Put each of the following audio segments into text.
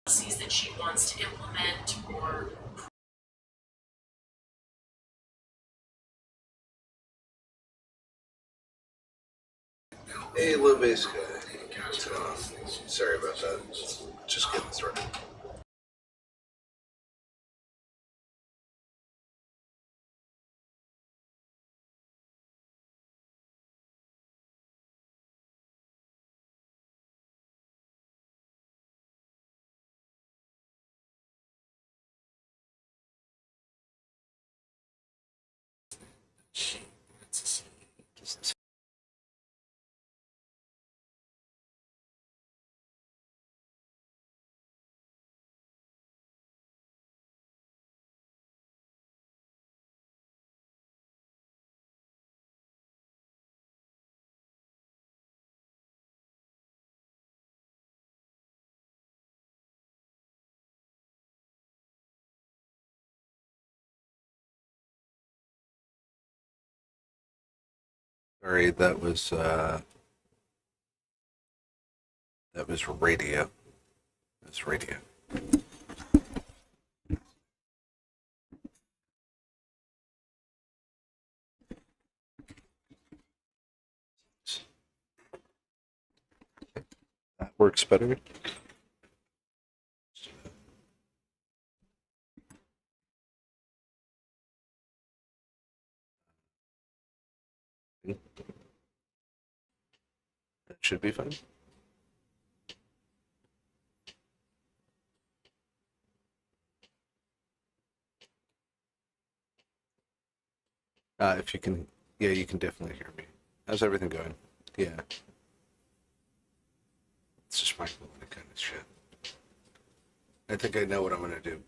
policies that she wants to implement or Hey, Lou Basic. What's going on? Sorry about that. Just getting started. Sorry, that was radio. That's radio. That works better. That should be fine. If you can, yeah, you can definitely hear me. How's everything going? Yeah. It's just my kind of shit. I think I know what I'm gonna do.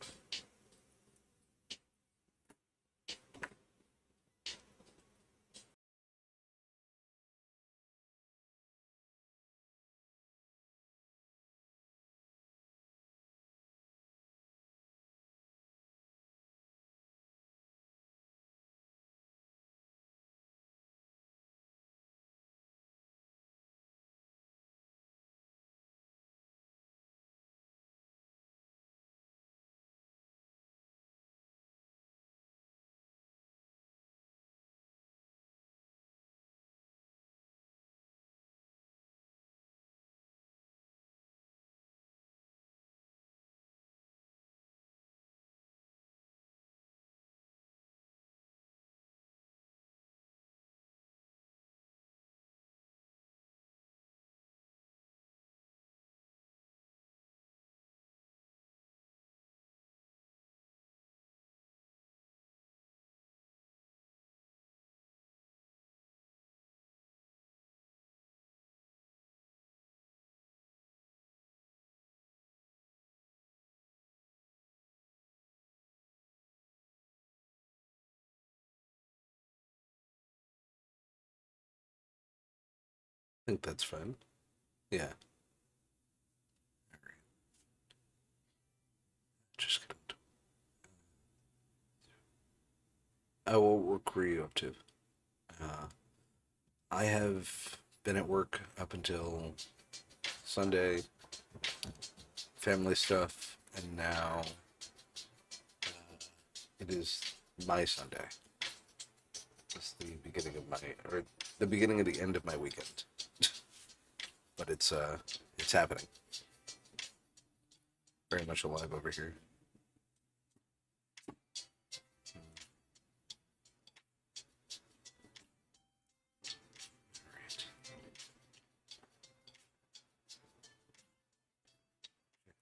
I think that's fine. Yeah. Just gonna. What work were you up to? Uh, I have been at work up until Sunday, family stuff, and now it is my Sunday. It's the beginning of my, or the beginning of the end of my weekend. But it's happening. Very much alive over here.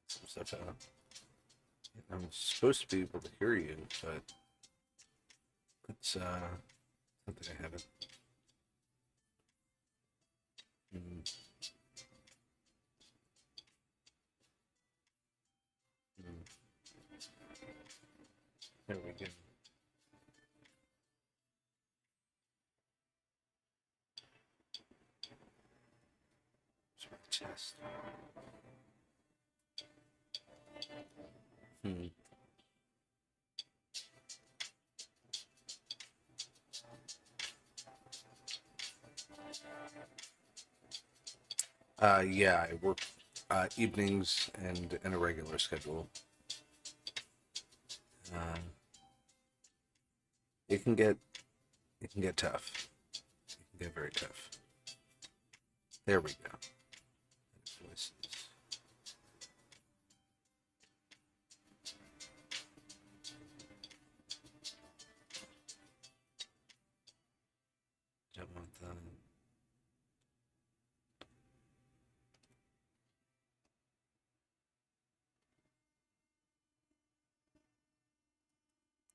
Some stuff out. I'm supposed to be able to hear you, but it's something I haven't. Mm, mm. There we go. It's my chest. Hmm. Yeah, I work Evenings and a regular schedule. Uh, it can get tough. It can get very tough. There we go. Voices. Don't want that.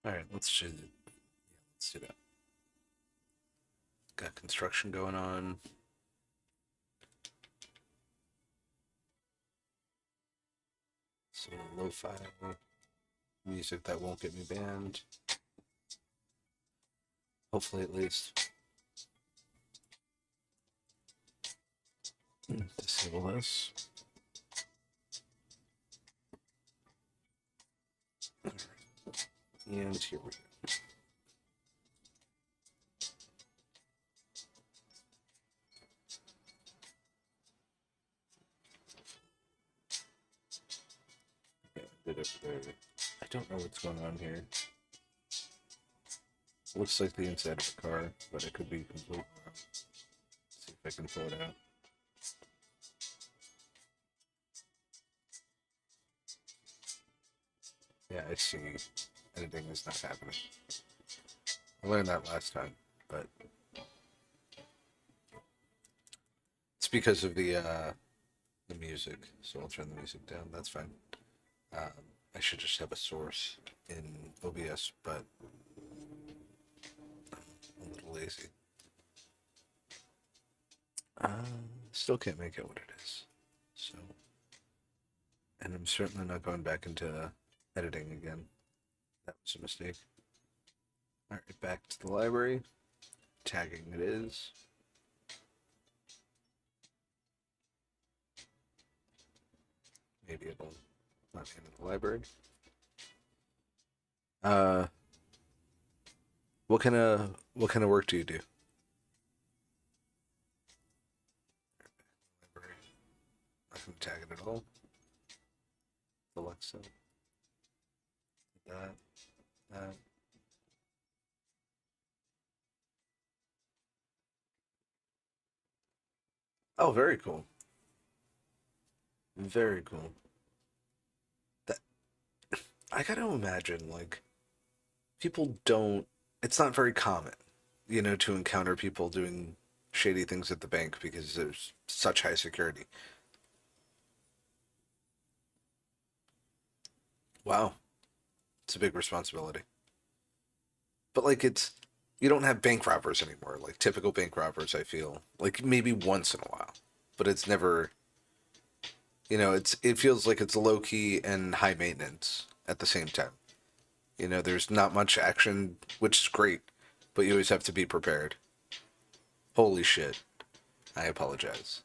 All right, let's do that. Let's do that. Got construction going on. Some lo-fi music that won't get me banned. Hopefully, at least. Disable this. All right. And here we go. Yeah, bit of the, I don't know what's going on here. Looks like the inside of a car, but it could be completely wrong. See if I can pull it out. Yeah, I see. Editing is not happening. I learned that last time, but it's because of the music. So I'll turn the music down. That's fine. I should just have a source in OBS, but I'm a little lazy. Still can't make out what it is. So, and I'm certainly not going back into editing again. That was a mistake. All right, back to the library. Tagging it is. Maybe it'll not be in the library. Uh, what kind of work do you do? Library. Not gonna tag it at all. Alexa. That. That. Oh, very cool. Very cool. That I gotta imagine, like, people don't. It's not very common, to encounter people doing shady things at the bank because there's such high security. Wow, it's a big responsibility. But like, you don't have bank robbers anymore. Like typical bank robbers, I feel like maybe once in a while, but it's never. It feels like it's low key and high maintenance at the same time. There's not much action, which is great, but you always have to be prepared. Holy shit. I apologize.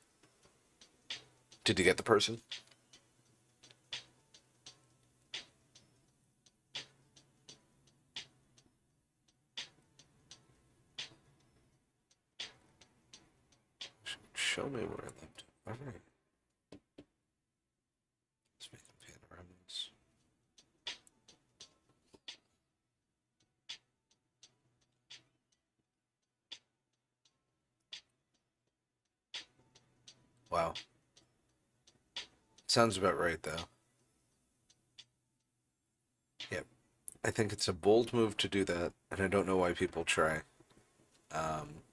Did you get the person? Show me where I left it. All right. Let's make them panoramas. Wow. Sounds about right, though. Yep. I think it's a bold move to do that, and I don't know why people try. Um,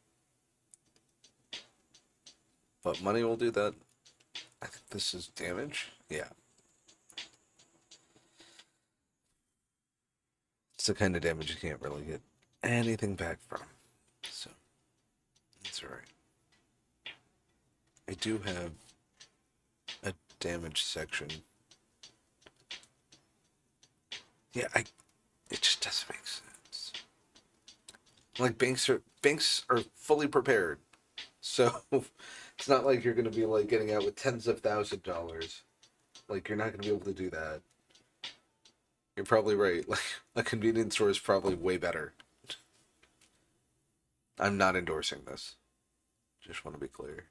but money will do that. I think this is damage. Yeah. It's the kind of damage you can't really get anything back from. So, that's alright. I do have a damage section. Yeah, it just doesn't make sense. Like banks are fully prepared. So it's not like you're gonna be like getting out with tens of $1,000s. Like you're not gonna be able to do that. You're probably right. Like a convenience store is probably way better. I'm not endorsing this. Just want to be clear.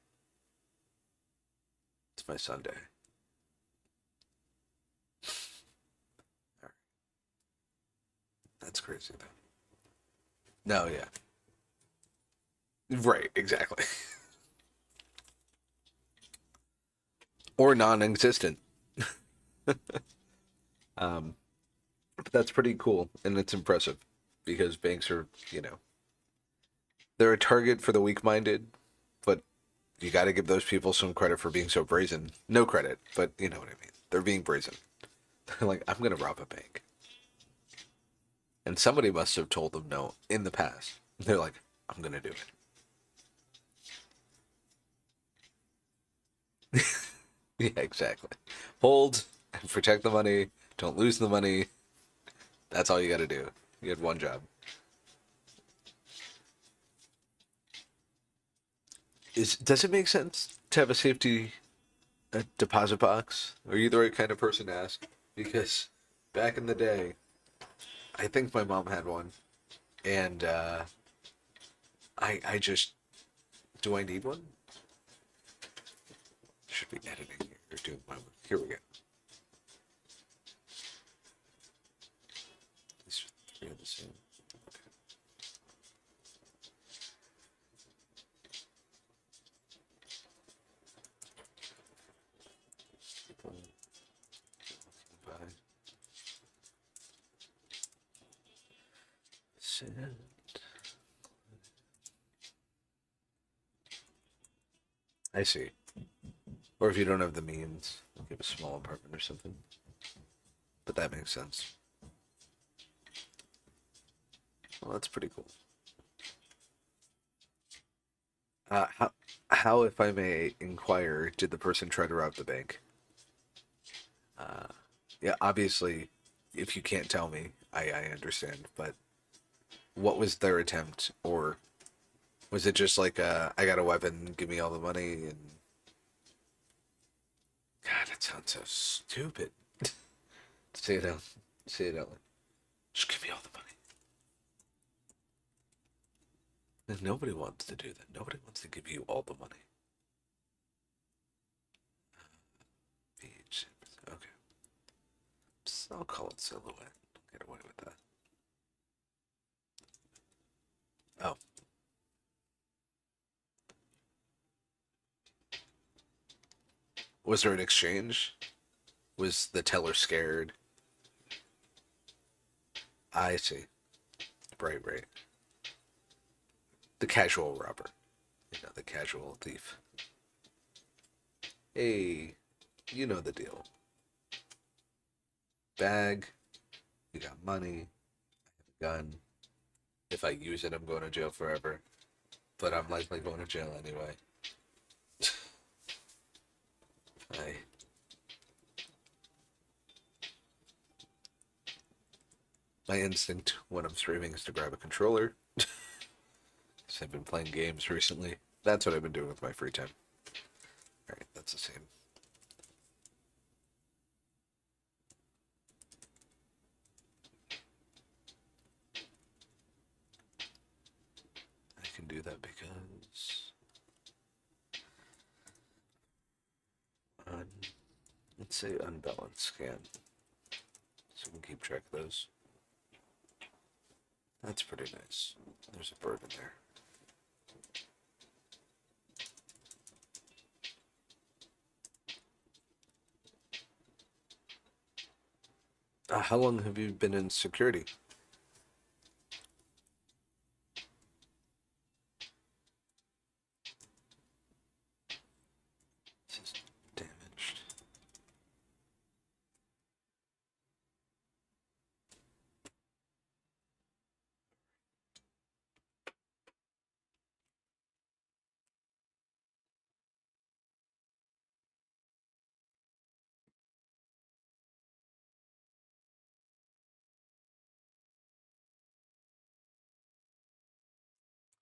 It's my Sunday. That's crazy though. No, yeah. Right, exactly. Or non-existent. Um, but that's pretty cool and it's impressive because banks are, they're a target for the weak-minded, but you got to give those people some credit for being so brazen. No credit, but you know what I mean. They're being brazen. They're like, I'm gonna rob a bank, and somebody must have told them no in the past. They're like, I'm gonna do it. Yeah, exactly. Hold and protect the money. Don't lose the money. That's all you got to do. You had one job. Does it make sense to have a safety deposit box? Are you the right kind of person to ask? Because back in the day, I think my mom had one, and I just do I need one? Should be editing here or doing my work. Here we go. These three are the same. People by send. I see. Or if you don't have the means, you have a small apartment or something. But that makes sense. Well, that's pretty cool. How, if I may inquire, did the person try to rob the bank? Uh, yeah, obviously, if you can't tell me, I understand. But what was their attempt, or was it just like, I got a weapon, give me all the money, and God, that sounds so stupid. Say it out, say it out loud. Just give me all the money. And nobody wants to do that. Nobody wants to give you all the money. Beach. Okay. I'll call it silhouette. Get away with that. Oh, was there an exchange? Was the teller scared? I see. Right, right. The casual robber. The casual thief. Hey, you know the deal. Bag, you got money, gun. If I use it, I'm going to jail forever. But I'm likely going to jail anyway. I My instinct when I'm streaming is to grab a controller. Because I've been playing games recently. That's what I've been doing with my free time. Alright, that's the same. I can do that because let's say unbalanced scan. So we can keep track of those. That's pretty nice. There's a bird in there. How long have you been in security? This is damaged.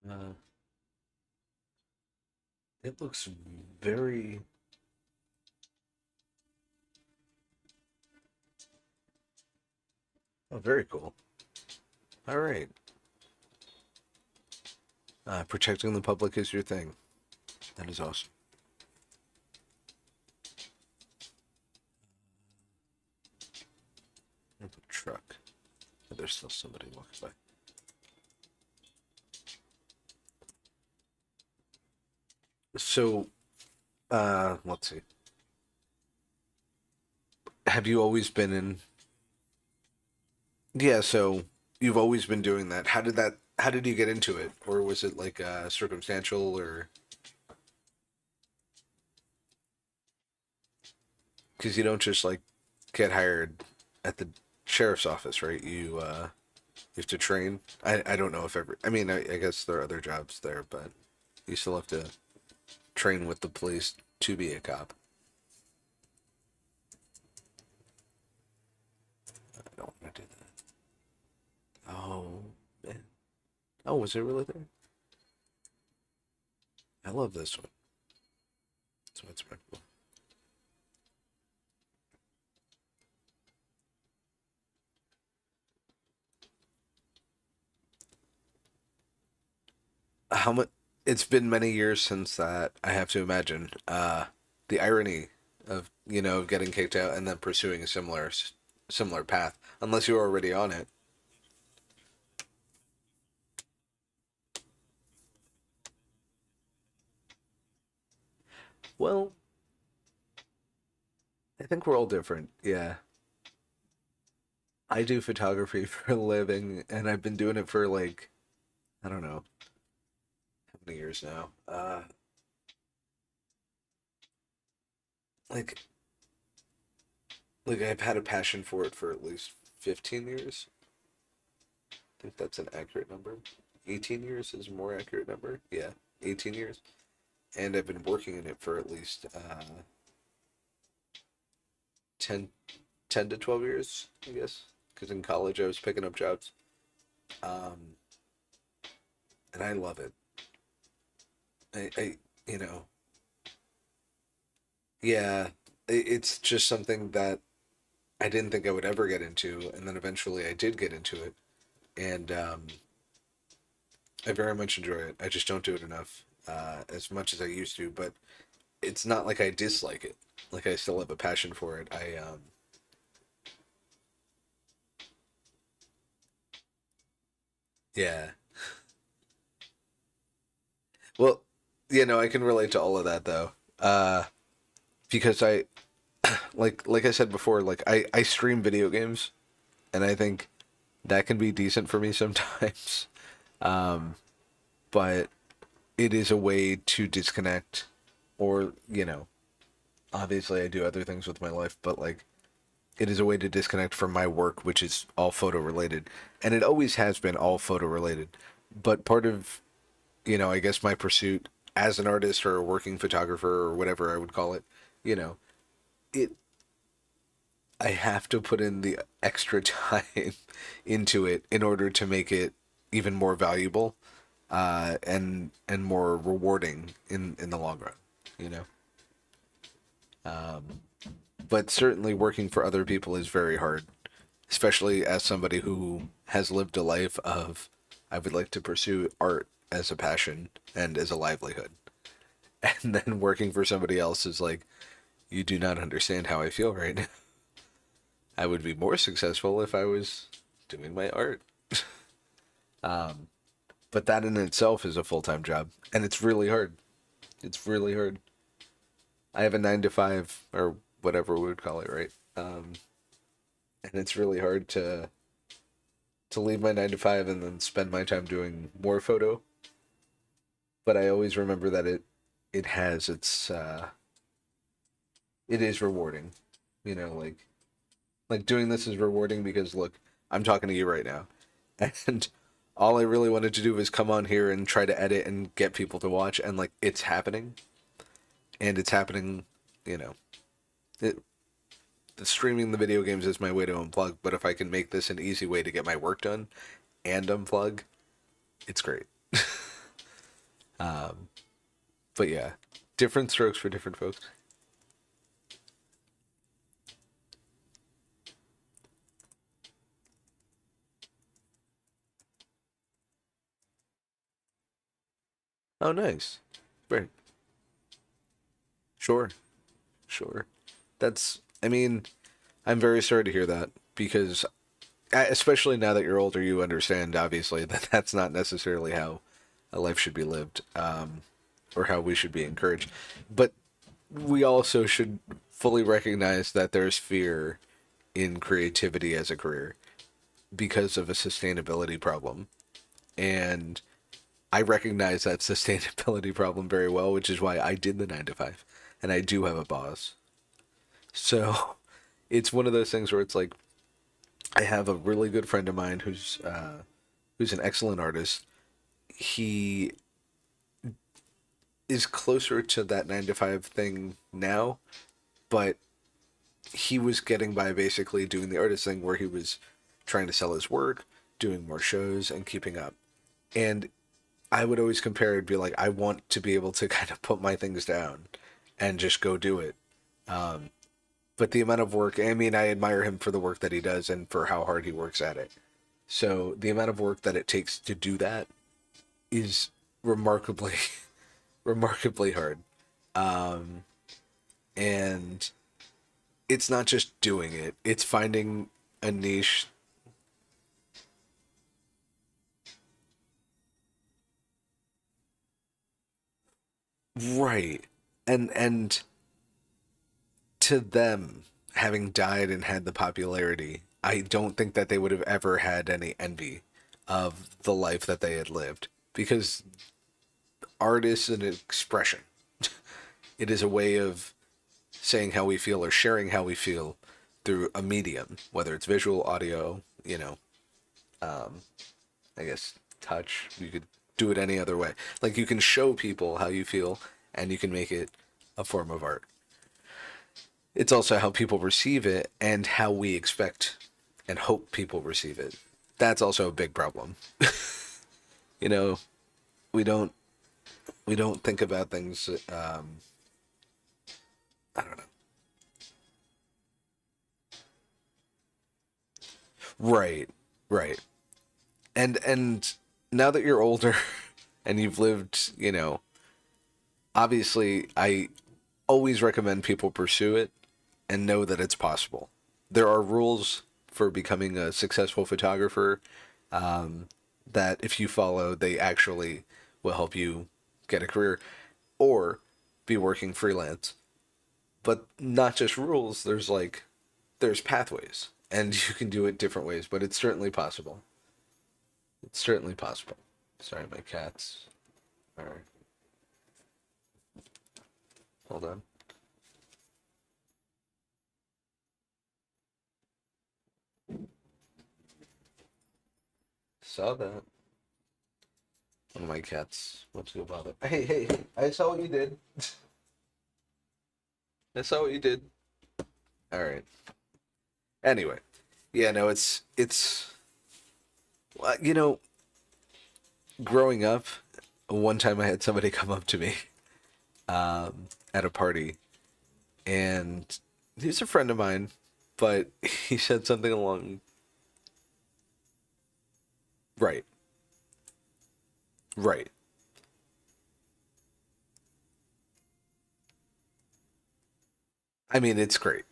Uh, it looks very. Oh, very cool. All right. Protecting the public is your thing. That is awesome. A truck. there's still somebody walking by. So, let's see. Have you always been in? Yeah, so you've always been doing that. How did you get into it? Or was it like circumstantial or because you don't just like get hired at the sheriff's office, right? You have to train. I don't know if ever. I mean, I guess there are other jobs there, but you still have to train with the police to be a cop. I don't want to do that. Oh man. Oh, was it really there? I love this one. So it's my how much? It's been many years since that. I have to imagine the irony of getting kicked out and then pursuing a similar path, unless you were already on it. Well, I think we're all different. Yeah, I do photography for a living, and I've been doing it for like I don't know how many years now. Like like I've had a passion for it for at least 15 years. I think that's an accurate number. 18 years is a more accurate number. Yeah, 18 years. And I've been working in it for at least 10, 10 to 12 years, I guess. Because in college I was picking up jobs. Um, and I love it. I you know, yeah, it's just something that I didn't think I would ever get into. And then eventually I did get into it. And I very much enjoy it. I just don't do it enough, as much as I used to. But it's not like I dislike it. Like I still have a passion for it. Yeah. Well, I can relate to all of that though. Because I like I said before, like I stream video games and I think that can be decent for me sometimes. Um, but it is a way to disconnect or, obviously I do other things with my life, but like it is a way to disconnect from my work, which is all photo related. And it always has been all photo related. But part of, I guess my pursuit as an artist or a working photographer or whatever I would call it, you know, it I have to put in the extra time into it in order to make it even more valuable and more rewarding in the long run, you know. Um, but certainly working for other people is very hard, especially as somebody who has lived a life of I would like to pursue art as a passion and as a livelihood. And then working for somebody else is like, you do not understand how I feel right now. I would be more successful if I was doing my art. Um, but that in itself is a full time job, and it's really hard. It's really hard. I have a 9 to 5 or whatever we would call it, right? And it's really hard to leave my 9 to 5 and then spend my time doing more photo. But I always remember that it has it is rewarding, like doing this is rewarding because look, I'm talking to you right now, and all I really wanted to do was come on here and try to edit and get people to watch, and like it's happening, and it's happening, you know, it, the streaming the video games is my way to unplug, but if I can make this an easy way to get my work done and unplug, it's great. Um, but yeah, different strokes for different folks. Oh, nice. Right. Sure. Sure. I mean, I'm very sorry to hear that because especially now that you're older, you understand obviously that that's not necessarily how a life should be lived, or how we should be encouraged. But we also should fully recognize that there's fear in creativity as a career because of a sustainability problem. And I recognize that sustainability problem very well, which is why I did the 9 to 5. And I do have a boss. So it's one of those things where it's like, I have a really good friend of mine who's an excellent artist. He is closer to that 9 to 5 thing now, but he was getting by basically doing the artist thing where he was trying to sell his work, doing more shows, and keeping up. And I would always compare it, be like, I want to be able to kind of put my things down and just go do it. But the amount of work, I mean, I admire him for the work that he does and for how hard he works at it. So the amount of work that it takes to do that is remarkably, remarkably hard. Um, and it's not just doing it, it's finding a niche. Right. And to them, having died and had the popularity, I don't think that they would have ever had any envy of the life that they had lived, because art is an expression. It is a way of saying how we feel or sharing how we feel through a medium, whether it's visual, audio, I guess touch. You could do it any other way. Like, you can show people how you feel and you can make it a form of art. It's also how people receive it and how we expect and hope people receive it. That's also a big problem. You know, we don't we don't think about things. I don't know. Right, right. And now that you're older and you've lived, obviously I always recommend people pursue it and know that it's possible. There are rules for becoming a successful photographer, that if you follow, they actually will help you get a career or be working freelance. But not just rules, there's pathways and you can do it different ways, but it's certainly possible. It's certainly possible. Sorry, my cats are. Hold on. Saw that. One of my cats wants to go bother. Hey, hey, hey! I saw what you did. I saw what you did. All right. Anyway, yeah, no, it's well, growing up. One time I had somebody come up to me, at a party, and he's a friend of mine, but he said something along. Right, right. I mean, it's great.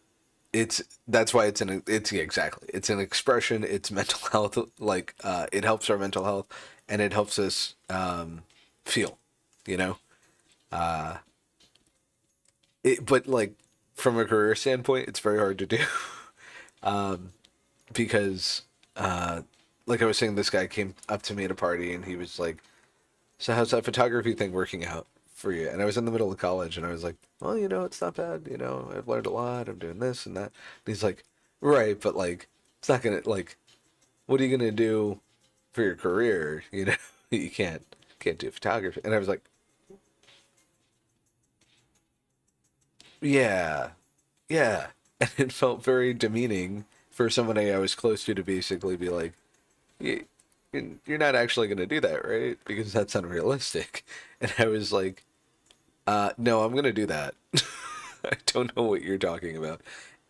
It's That's why it's yeah, exactly, it's an expression. It's mental health. Like, it helps our mental health, and it helps us, feel. You know, but like, from a career standpoint, it's very hard to do. Because, like I was saying, this guy came up to me at a party and he was like, "So how's that photography thing working out for you?" And I was in the middle of college and I was like, "Well, it's not bad. I've learned a lot. I'm doing this and that." And he's like, "Right, but like, it's not gonna, like, what are you gonna do for your career? You can't do photography." And I was like, "Yeah, yeah." And it felt very demeaning for somebody I was close to basically be like, "You- you're not actually going to do that, right? Because that's unrealistic." And I was like, no, I'm going to do that." I don't know what you're talking about.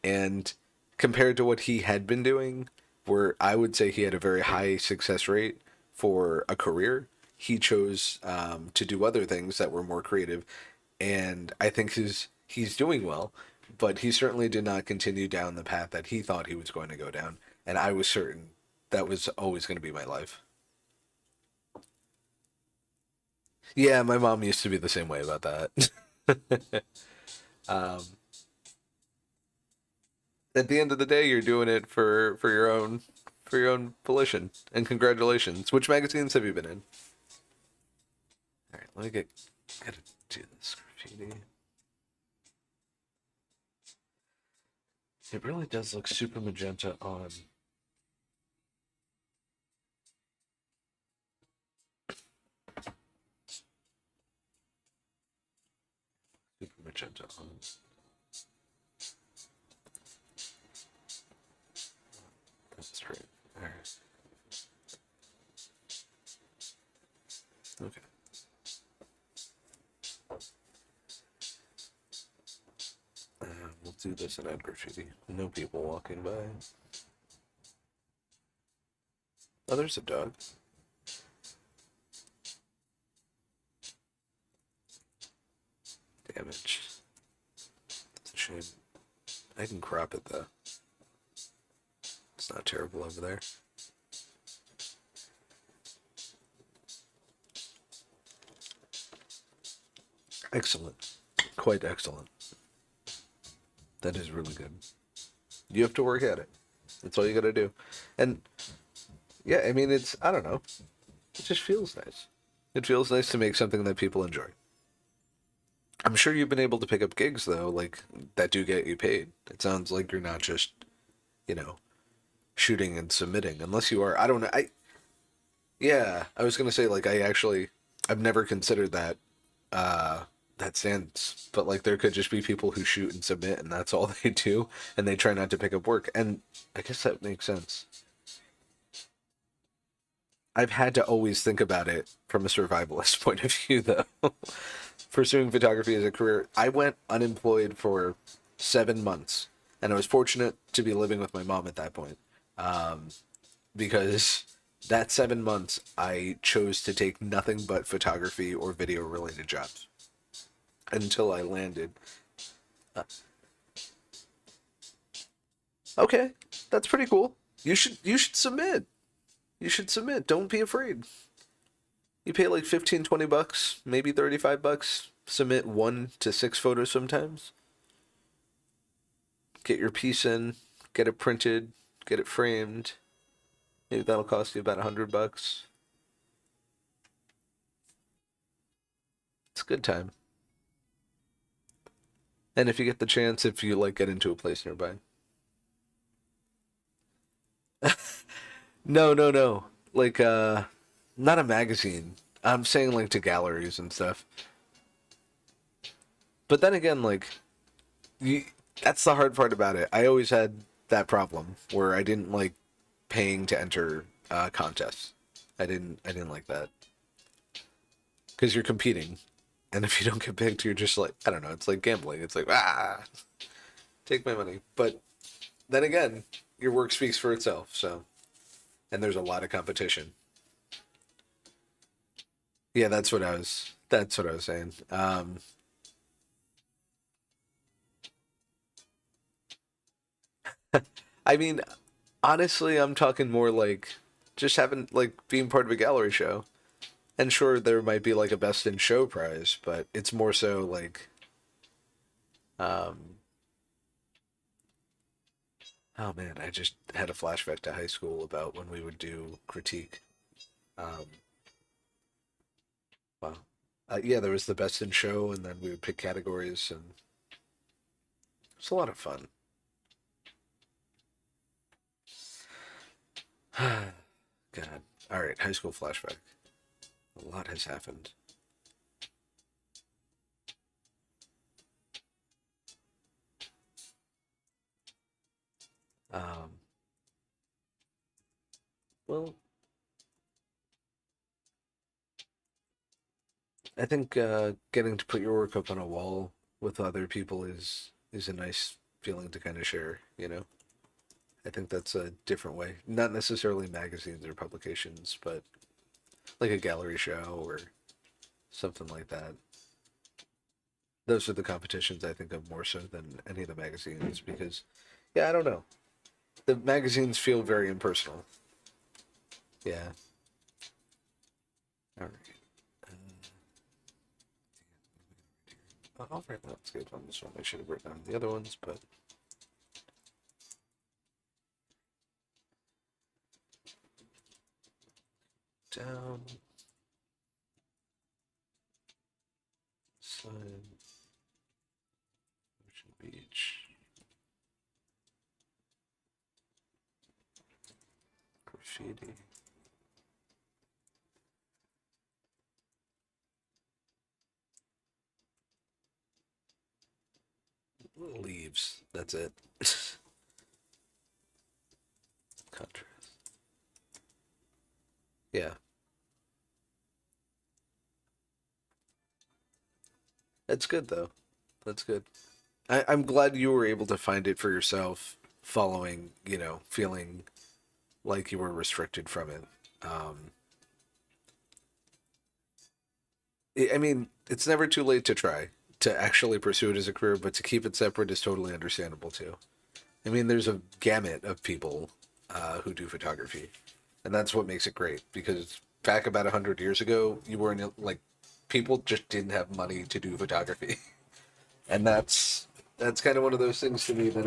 And compared to what he had been doing, where I would say he had a very high success rate for a career, he chose, to do other things that were more creative. And I think he's doing well, but he certainly did not continue down the path that he thought he was going to go down. And I was certain that was always going to be my life. Yeah, my mom used to be the same way about that. um, at the end of the day, you're doing it for your own volition. And congratulations. Which magazines have you been in? All right, let me gotta do this graffiti. It really does look super magenta on. Super magenta on. That's right. All right. Okay. We'll do this in ad graffiti. No people walking by. Oh, there's a dog. Damage. That's a shame. I can crop it though. It's not terrible over there. Excellent. Quite excellent. That is really good. You have to work at it. That's all you gotta do. And yeah, I mean, I don't know. It just feels nice. It feels nice to make something that people enjoy. I'm sure you've been able to pick up gigs though, like that do get you paid. It sounds like you're not just, you know, shooting and submitting. Unless you are, I don't know. Yeah, I was gonna say like I've never considered that stance, but like there could just be people who shoot and submit and that's all they do, and they try not to pick up work. And I guess that makes sense. I've had to always think about it from a survivalist point of view, though. Pursuing photography as a career, I went unemployed for 7 months, and I was fortunate to be living with my mom at that point, um, because that 7 months I chose to take nothing but photography or video related jobs until I landed. Uh, okay, that's pretty cool. You should submit. You should submit. Don't be afraid. You pay like 15, $20, maybe $35. Submit 1 to 6 photos sometimes. Get your piece in, get it printed, get it framed. Maybe that'll cost you about $100. It's a good time. And if you get the chance, if you like get into a place nearby. No, no, no. Like not a magazine. I'm saying like to galleries and stuff. But then again, like you, that's the hard part about it. I always had that problem where I didn't like paying to enter contests. I didn't like that because you're competing, and if you don't get picked, you're just like I don't know. It's like gambling. It's like take my money. But then again, your work speaks for itself. So and there's a lot of competition. Yeah, That's what I was saying. I mean, honestly, I'm talking more like just having like being part of a gallery show. And sure, there might be like a best in show prize, but it's more so like, um, oh man, I just had a flashback to high school about when we would do critique. Um, wow. Yeah, there was the best in show, and then we would pick categories, and it's a lot of fun. God. All right, high school flashback. A lot has happened. Um, well, I think getting to put your work up on a wall with other people is a nice feeling to kind of share, you know? I think that's a different way. Not necessarily magazines or publications, but like a gallery show or something like that. Those are the competitions I think of more so than any of the magazines because, yeah, I don't know. The magazines feel very impersonal. Yeah. All right. I'll write that good on this one. I should have written down the other ones, but down. Sun. Ocean Beach. Graffiti. Leaves. That's it. Contrast. Yeah. That's good though. That's good. I'm glad you were able to find it for yourself following, feeling like you were restricted from it. Um, I mean, it's never too late to try to actually pursue it as a career, but to keep it separate is totally understandable too. I mean, there's a gamut of people who do photography, and that's what makes it great. Because back about 100 years ago, you weren't like people just didn't have money to do photography, and that's kind of one of those things to me that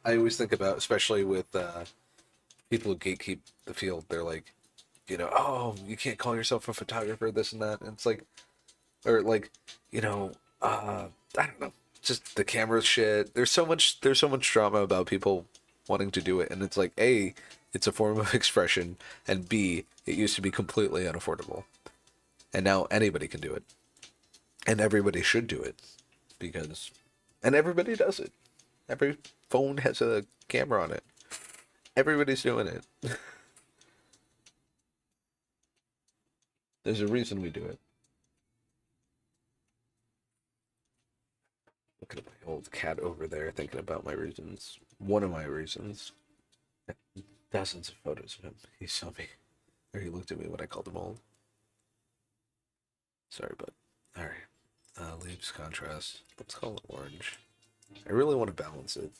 I always think about, especially with people who gatekeep the field. They're like, oh, you can't call yourself a photographer, this and that. And it's like, or like, I don't know, just the camera shit. There's so much drama about people wanting to do it, and it's like, A, it's a form of expression, and B, it used to be completely unaffordable, and now anybody can do it, and everybody should do it because, and everybody does it. Every phone has a camera on it. Everybody's doing it. There's a reason we do it. Looking at my old cat over there, thinking about my reasons. One of my reasons. Thousands of photos of him. He saw me, or he looked at me when I called him old. Sorry, but all right. Leaves contrast. Let's call it orange. I really want to balance it.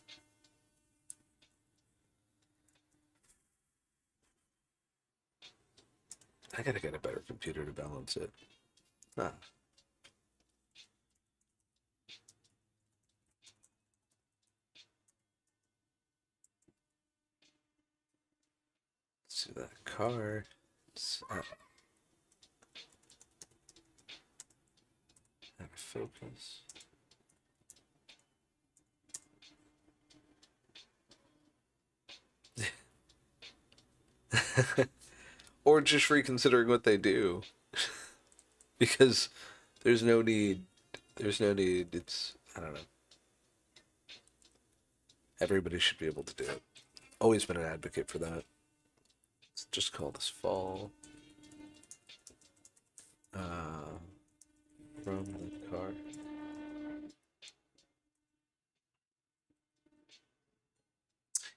I gotta get a better computer to balance it. Ah, let's do that car. Out of focus. Or just reconsidering what they do. Because there's no need. There's no need. I don't know. Everybody should be able to do it. Always been an advocate for that. Let's just call this fall. Uh, from the car.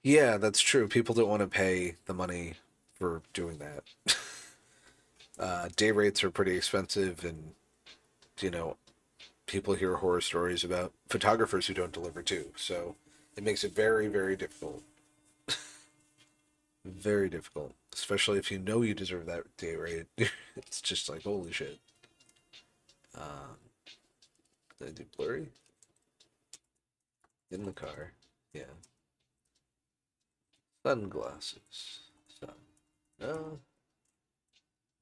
Yeah, that's true. People don't want to pay the money for doing that. Day rates are pretty expensive, and you know, people hear horror stories about photographers who don't deliver too. So it makes it very, very difficult. Very difficult, especially if you know you deserve that day rate. It's just like holy shit. Um, did I do blurry in the car? Yeah. Sunglasses. Sun. No,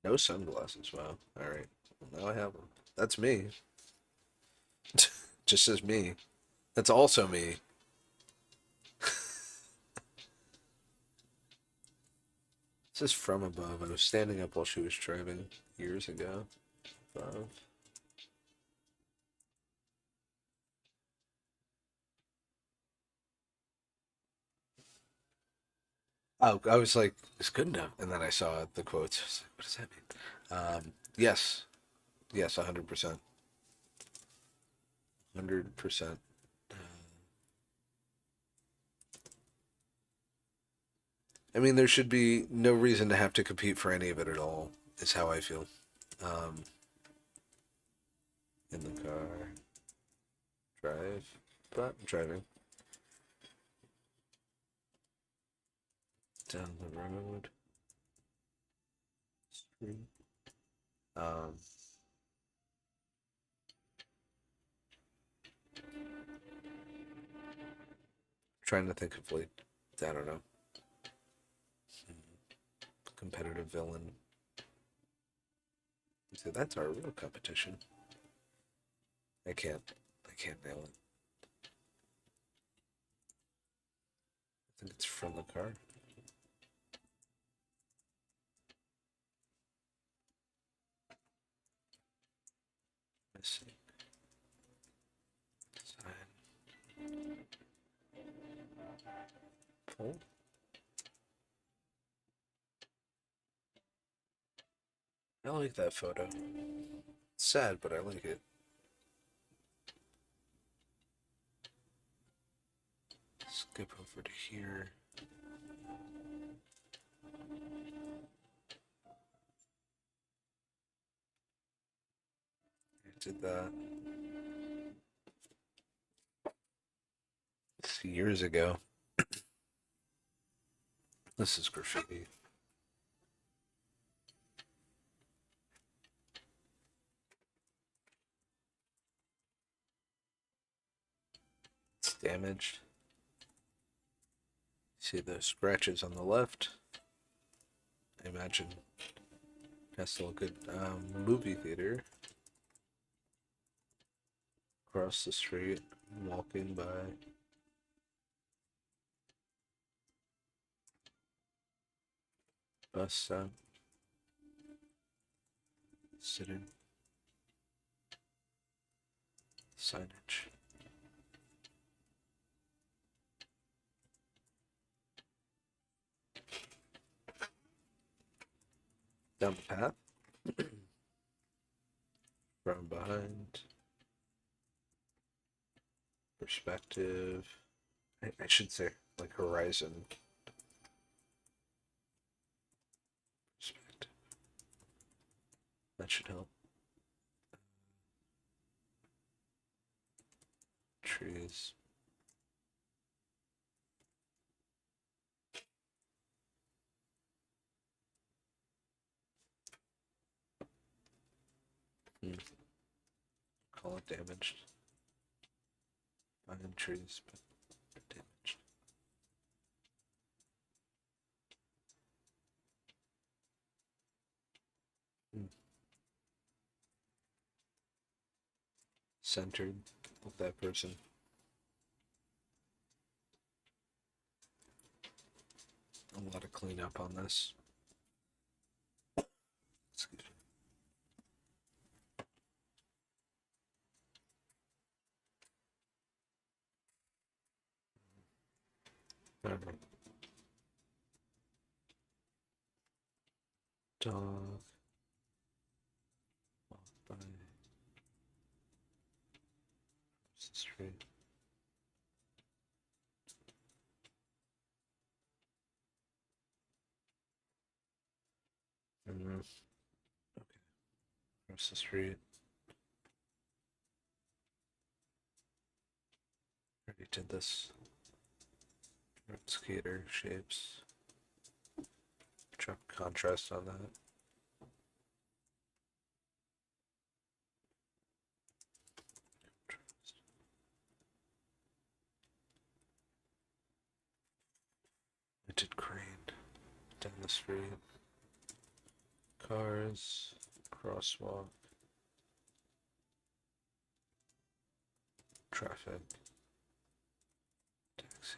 no sunglasses. Wow. All right. Well, now I have them. That's me. Just as me. That's also me. This is from above. I was standing up while she was driving years ago. Above. Oh, I was like, it's good enough. And then I saw the quotes. I was like, what does that mean? Yes. Yes, 100%. 100%. I mean, there should be no reason to have to compete for any of it at all, is how I feel. Um, in the car, drive, but I'm driving. Down the road. Um, trying to think of like, I don't know, competitive villain. So that's our real competition. I can't nail it. I think it's from the car. Missing sign. Pull. I like that photo. It's sad, but I like it. Skip over to here. I did that. It's years ago. This is graffiti. It's damaged. See the scratches on the left. I imagine that's still a good movie theater. Across the street, walking by. Bus stop. Sitting. Signage. Down the path. From behind. Perspective. I should say like horizon. Perspective. That should help. Trees. Call it damaged. Fine trees, but damaged. Centered with that person. A lot of cleanup on this. Excuse me. Dog. Walk by. Across the street. Okay. Across the street. Already did this. Road skater shapes. Drop contrast on that. I did crane. Down the street. Cars. Crosswalk. Traffic. Taxi.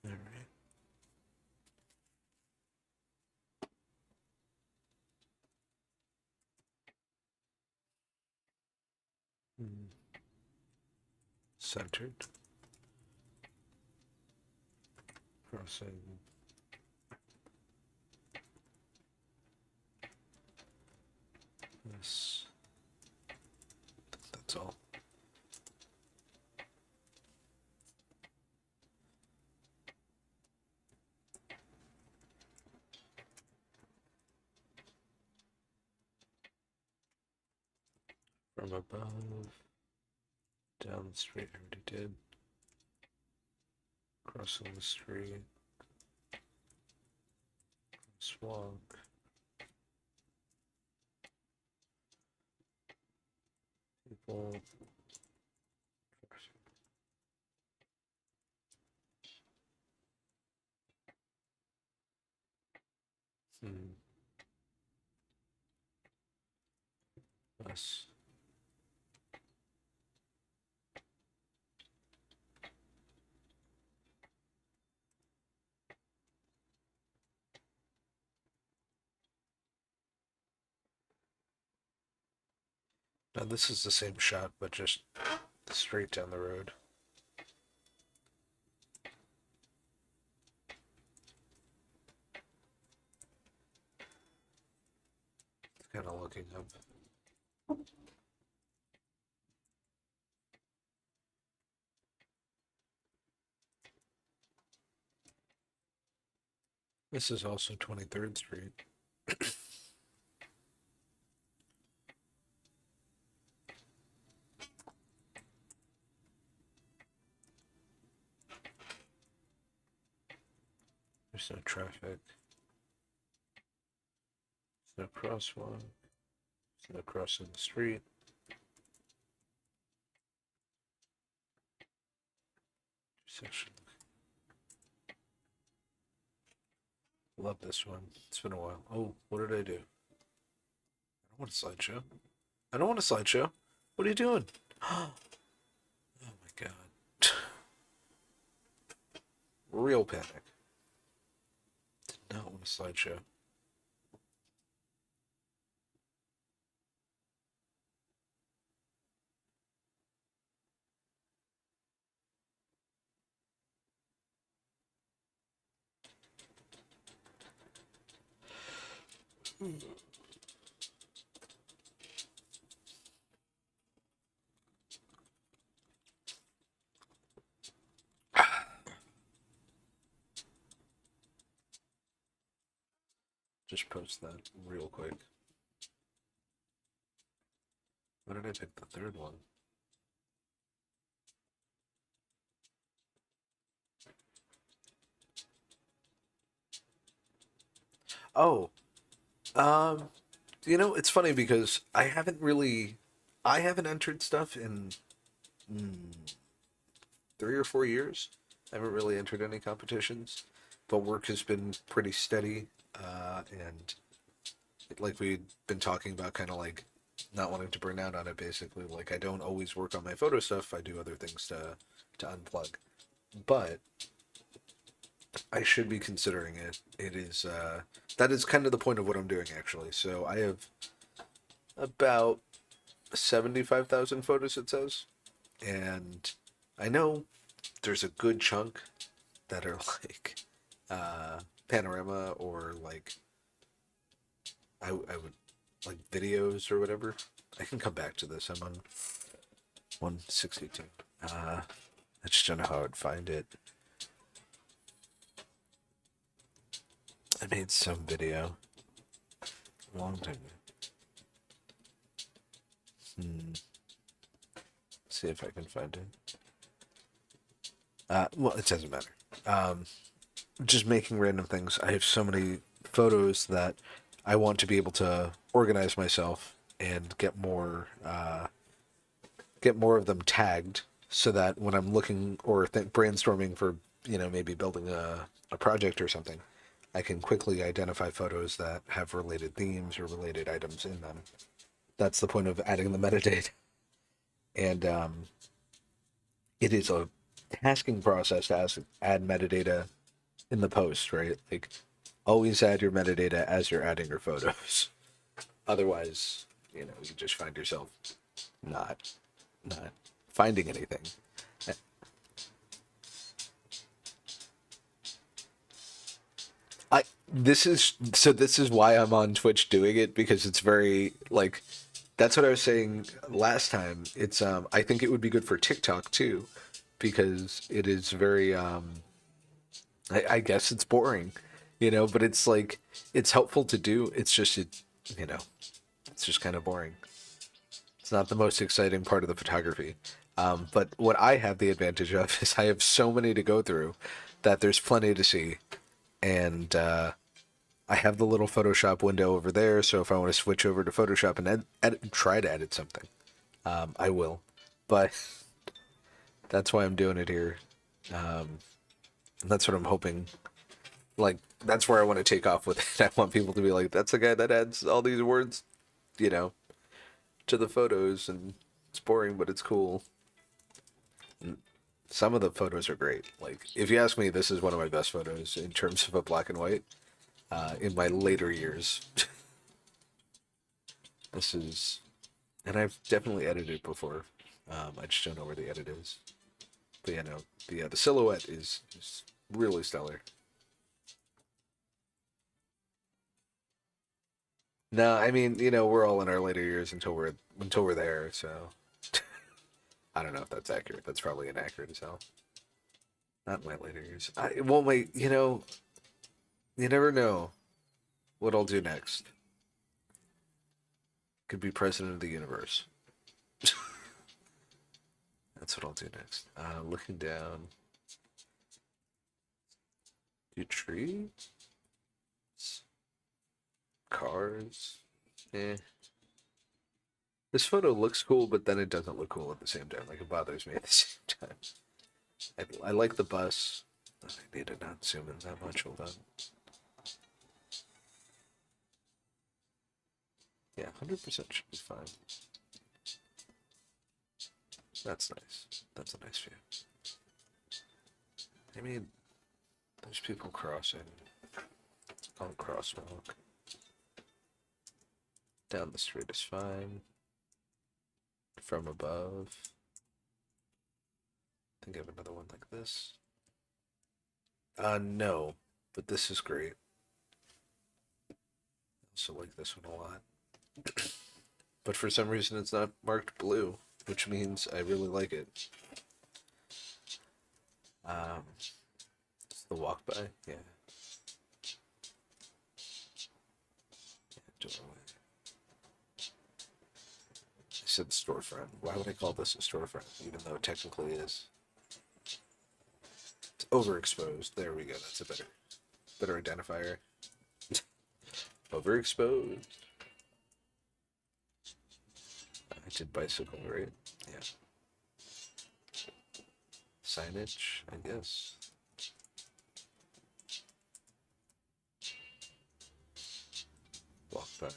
All right. Centered. Crossing. This. That's all. From above. Down the street, I already did. Crossing the street. Swamp. People. Hmm. Bus. Now this is the same shot, but just straight down the road. Kind of looking up. This is also 23rd Street. There's no traffic. There's no crosswalk. There's no crossing the street. Section. Love this one. It's been a while. Oh, what did I do? I don't want a slideshow. I don't want a slideshow. What are you doing? Oh my god. Real panic. Did not want a slideshow. Just post that real quick. Why did I pick the third one? Oh, it's funny because I haven't entered stuff in mm, 3 or 4 years. I haven't really entered any competitions, but work has been pretty steady, and like we've been talking about, kind of like not wanting to burn out on it. Basically, like I don't always work on my photo stuff. I do other things to unplug, but I should be considering it. It is that is kind of the point of what I'm doing actually. So I have about 75,000 photos, it says, and I know there's a good chunk that are like panorama or like I would like videos or whatever. I can come back to this. I'm on 162. I just don't know how I would find it. I made some video a long time ago. See if I can find it. Well, it doesn't matter. Just making random things. I have so many photos that I want to be able to organize myself and get more of them tagged, so that when I'm looking or brainstorming for maybe building a project or something, I can quickly identify photos that have related themes or related items in them. That's the point of adding the metadata. And it is a tasking process to add metadata in the post, right? Like, always add your metadata as you're adding your photos. Otherwise, you just find yourself not finding anything. This is why I'm on Twitch doing it, because it's very like that's what I was saying last time. It's I think it would be good for TikTok too, because it is very I guess it's boring, but it's like it's helpful to do. It's just you know, it's just kind of boring. It's not the most exciting part of the photography. But what I have the advantage of is I have so many to go through that there's plenty to see. And I have the little Photoshop window over there, so if I want to switch over to Photoshop and try to edit something, I will. But that's why I'm doing it here. And that's what I'm hoping. Like, that's where I want to take off with it. I want people to be like, that's the guy that adds all these words, you know, to the photos, and it's boring, but it's cool. And some of the photos are great. Like, if you ask me, this is one of my best photos in terms of a black and white in my later years. This is, and I've definitely edited before. I just don't know where the edit is. But yeah, no, the silhouette is really stellar. No, I mean, we're all in our later years until we're there. So I don't know if that's accurate. That's probably inaccurate as hell. Not in my later years. Well, wait. You never know what I'll do next. Could be president of the universe. That's what I'll do next. Looking down. Do trees, cars. Eh. This photo looks cool, but then it doesn't look cool at the same time. Like, it bothers me at the same time. I like the bus. I need to not zoom in that much. Hold on. Yeah, 100% should be fine. That's nice. That's a nice view. I mean, there's people crossing on crosswalk. Down the street is fine. From above. I think I have another one like this. No, but this is great. I also like this one a lot. But for some reason it's not marked blue, which means I really like it. It's the walk by, yeah. Doorway. I said storefront. Why would I call this a storefront, even though it technically is? It's overexposed. There we go. That's a better identifier. Overexposed. I did bicycle, right? Yeah. Signage, I guess. Walk by.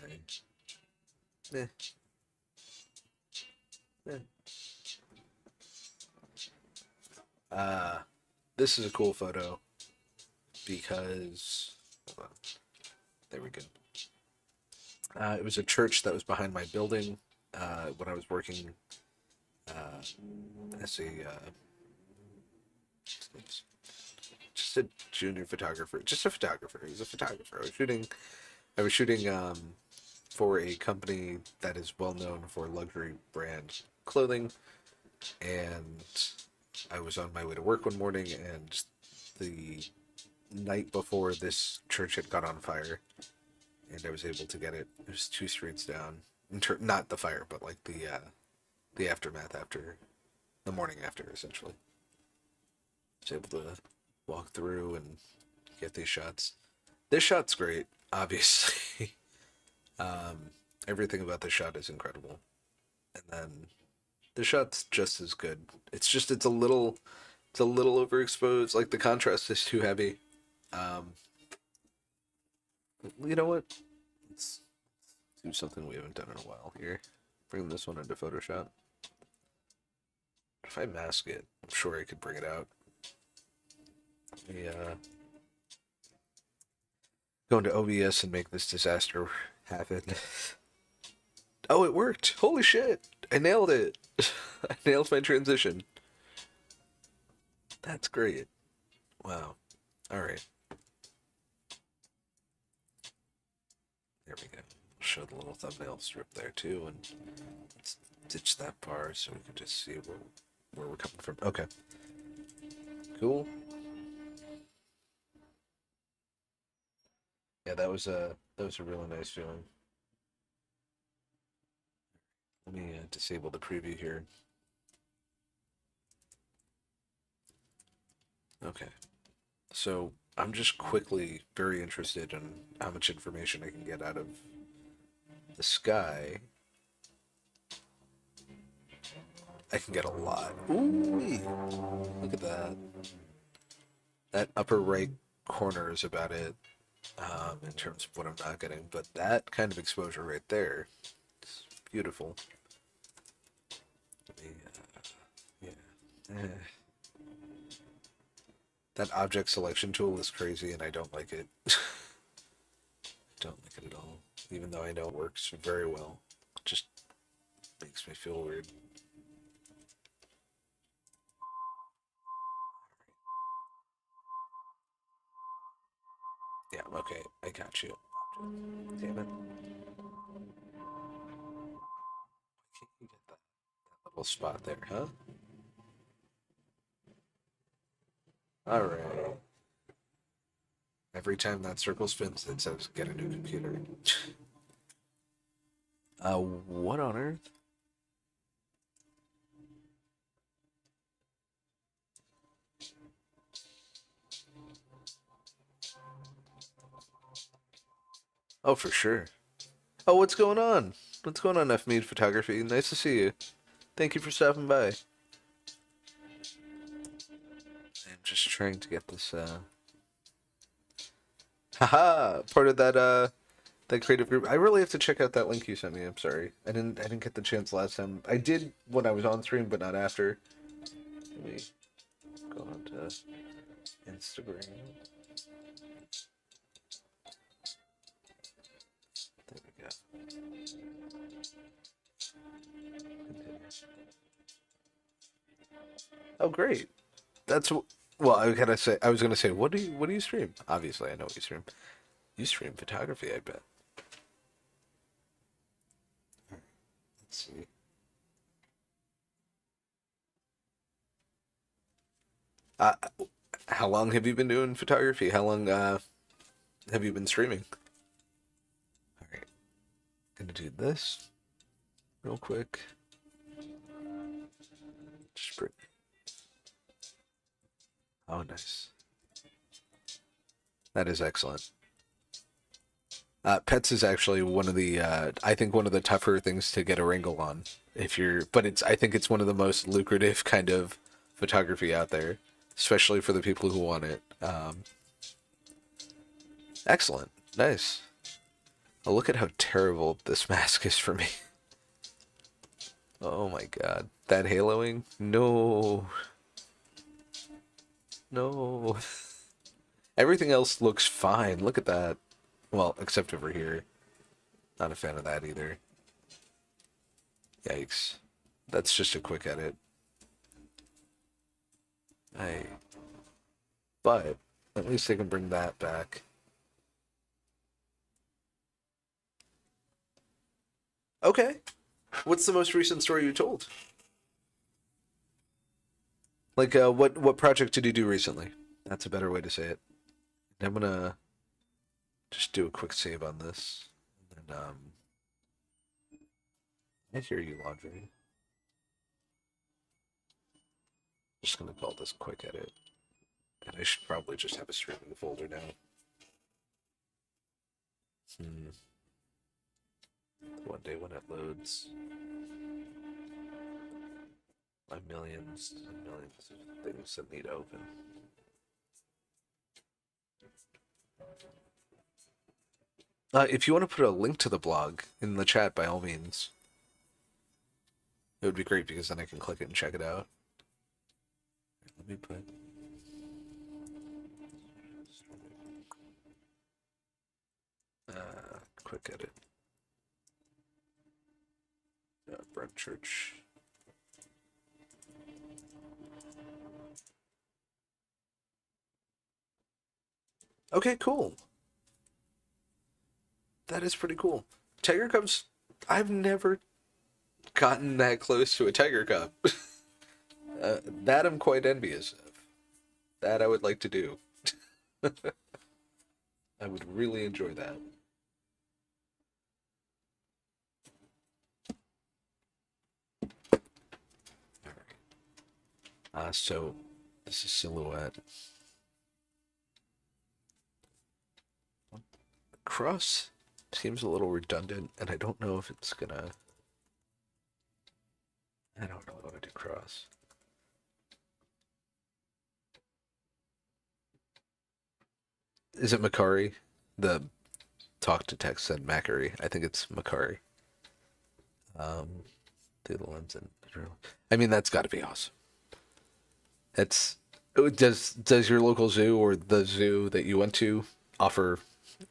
Eh. Eh. This is a cool photo because, hold on. There we go. It was a church that was behind my building when I was working uh, as just a junior photographer, just a photographer. He was a photographer. I was shooting for a company that is well known for luxury brand clothing, and I was on my way to work one morning, and the night before this church had got on fire, and I was able to get it. It was 2 streets down. Not the fire, but like the aftermath after the morning after, essentially. I was able to walk through and get these shots. This shot's great, obviously. Everything about this shot is incredible, and then the shot's just as good. It's a little overexposed. Like, the contrast is too heavy. Um, you know what? Let's do something we haven't done in a while here. Bring this one into Photoshop. If I mask it, I'm sure I could bring it out. Yeah. Go into OBS and make this disaster happen. Oh, it worked! Holy shit! I nailed it! I nailed my transition. That's great. Wow. Alright. There we go. Show the little thumbnail strip there too, and let's ditch that bar so we can just see where we're coming from. Okay. Cool. Yeah, that was a really nice feeling. Let me disable the preview here. Okay. So I'm just quickly very interested in how much information I can get out of the sky. I can get a lot. Ooh, look at that. That upper right corner is about it in terms of what I'm not getting. But that kind of exposure right there is beautiful. Yeah. That object selection tool is crazy, and I don't like it. Don't like it at all. Even though I know it works very well, it just makes me feel weird. Yeah, okay, I got you. Damn it. Can't you get that little spot there, huh? Alright. Every time that circle spins, it says get a new computer. What on earth? Oh, for sure. Oh, what's going on? What's going on, F Mead Photography? Nice to see you. Thank you for stopping by. I'm just trying to get this, haha! Part of that creative group. I really have to check out that link you sent me. I'm sorry. I didn't get the chance last time. I did when I was on stream, but not after. Let me go on to Instagram. There we go. Oh, great. That's well. I was gonna say, what do you stream? Obviously, I know what you stream. You stream photography, I bet. Let's see. Uh, how long have you been doing photography? How long have you been streaming? All right, gonna do this real quick. Just bring... Oh, nice. That is excellent. Pets is actually one of the I think one of the tougher things to get a wrangle on. If you're, but it's I think it's one of the most lucrative kind of photography out there, especially for the people who want it. Excellent, nice. Oh, look at how terrible this mask is for me. Oh my god, that haloing? No, no. Everything else looks fine. Look at that. Well, except over here. Not a fan of that either. Yikes. That's just a quick edit. I. But at least I can bring that back. Okay. What's the most recent story you told? Like, what project did you do recently? That's a better way to say it. I'm gonna just do a quick save on this. And I hear you, laundry. Just gonna call this quick edit. And I should probably just have a streaming folder now. Hmm. One day when it loads. My millions and millions of things that need to open. If you want to put a link to the blog in the chat, by all means, it would be great because then I can click it and check it out. Let me put. Quick edit. Brent Church. Okay, cool. That is pretty cool. Tiger Cubs. I've never gotten that close to a Tiger Cub. That I'm quite envious of. That I would like to do. I would really enjoy that. All right. So this is silhouette. cross seems a little redundant, and I don't know if it's gonna. I don't know what to do cross. Is it Macari? The talk to text said Macari. I think it's Macari. Um, through the lens and I mean that's got to be awesome. That's does your local zoo or the zoo that you went to offer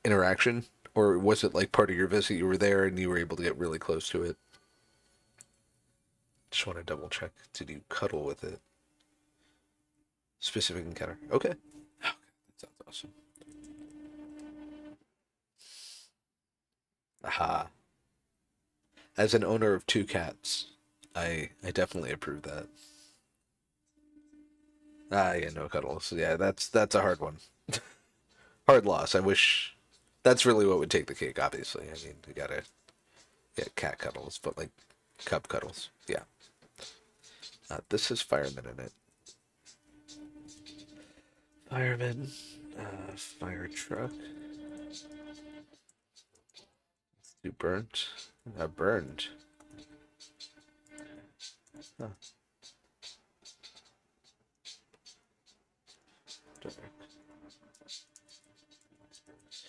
interaction, or was it like part of your visit? You were there and you were able to get really close to it. Just want to double check. Did you cuddle with it? Specific encounter. Okay. Okay, that sounds awesome. Aha. As an owner of two cats, I definitely approve that. Ah, yeah, no cuddles. Yeah, that's a hard one. Hard loss. I wish that's really what would take the cake. Obviously, I mean, you gotta get cat cuddles, but like cub cuddles. Yeah. This is fireman in it. Fireman. Fire truck. Let's do burnt. Burned. Huh.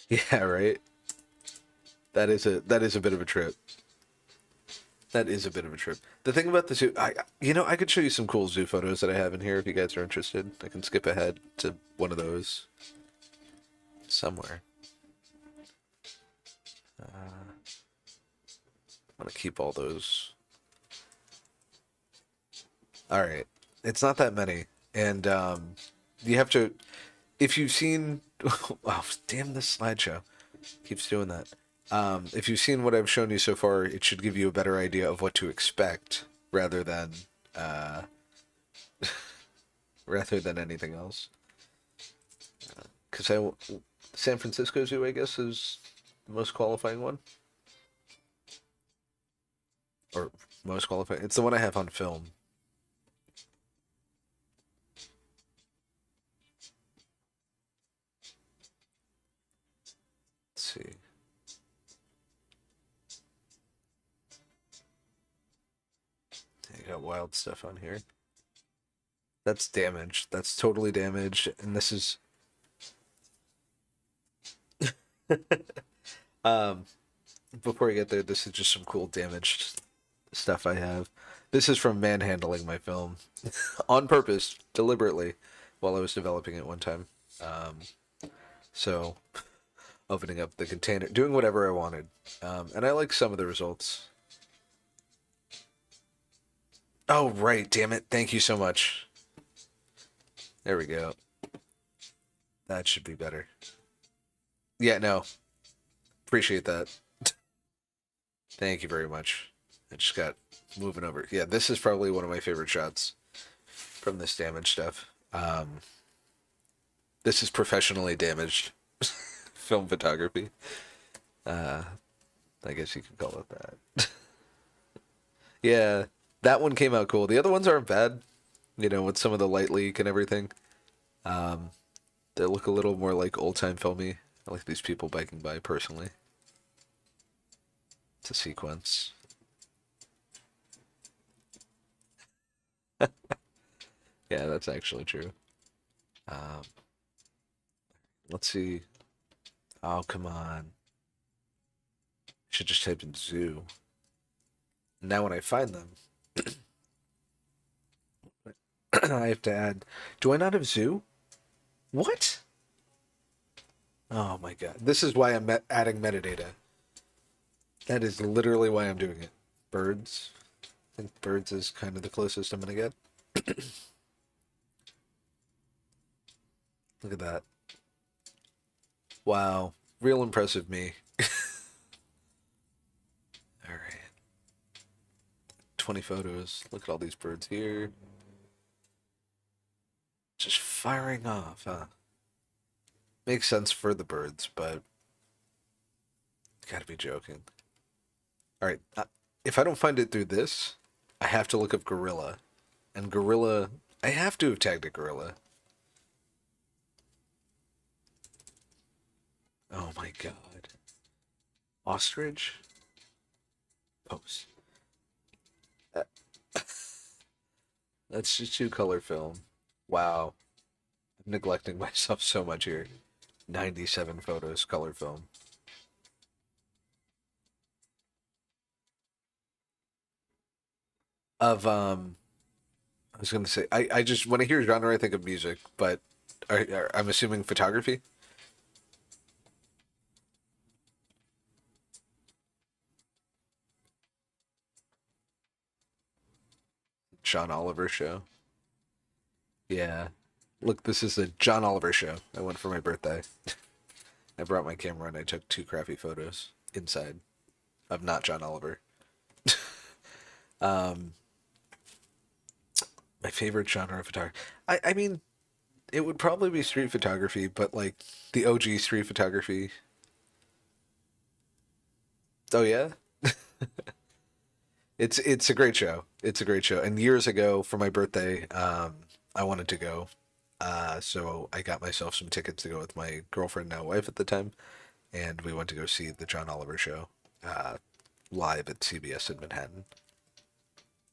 Yeah, right. That is a bit of a trip. That is a bit of a trip. The thing about the zoo, I could show you some cool zoo photos that I have in here if you guys are interested. I can skip ahead to one of those somewhere. I want to keep all those. All right, it's not that many, and you have to. If you've seen, oh damn, this slideshow keeps doing that. If you've seen what I've shown you so far, it should give you a better idea of what to expect rather than uh, rather than anything else. Because San Francisco Zoo, I guess, is the most qualifying one, or most qualifying. It's the one I have on film. Let's see. You got wild stuff on here. That's damaged. That's totally damaged, and this is. um, Before I get there, this is just some cool damaged stuff I have. This is from manhandling my film on purpose, deliberately, while I was developing it one time. So, opening up the container, doing whatever I wanted. And I like some of the results. Oh, right, damn it. Thank you so much. There we go. That should be better. Yeah, no. Appreciate that. Thank you very much. I just got moving over. Yeah, this is probably one of my favorite shots from this damage stuff. This is professionally damaged film photography. I guess you could call it that. Yeah, that one came out cool. The other ones aren't bad, with some of the light leak and everything. They look a little more like old time filmy. I like these people biking by personally. It's a sequence. Yeah, that's actually true. Um, let's see. Oh, come on. Should just type in zoo. Now when I find them, I have to add. Do I not have zoo? What? Oh my god. This is why I'm adding metadata. That is literally why I'm doing it. Birds. I think birds is kind of the closest I'm going to get. Look at that. Wow. Real impressive me. All right. 20 photos. Look at all these birds here. Just firing off, huh? Makes sense for the birds, but you gotta be joking. All right. If I don't find it through this, I have to look up gorilla. And gorilla, I have to have tagged a gorilla. Oh my god. Ostrich post. Uh, That's just two color film. Wow. I'm neglecting myself so much here. 97 photos, color film. Of I was gonna say I just when I hear genre I think of music, but I'm assuming photography. John Oliver show. Yeah. Look, this is a John Oliver show. I went for my birthday. I brought my camera and I took two crappy photos inside of not John Oliver. Um, my favorite genre of photography. I mean, it would probably be street photography, but like the OG street photography. Oh yeah, it's a great show. It's a great show. And years ago for my birthday, I wanted to go. So I got myself some tickets to go with my girlfriend, now wife at the time, and we went to go see the John Oliver show uh, live at CBS in Manhattan.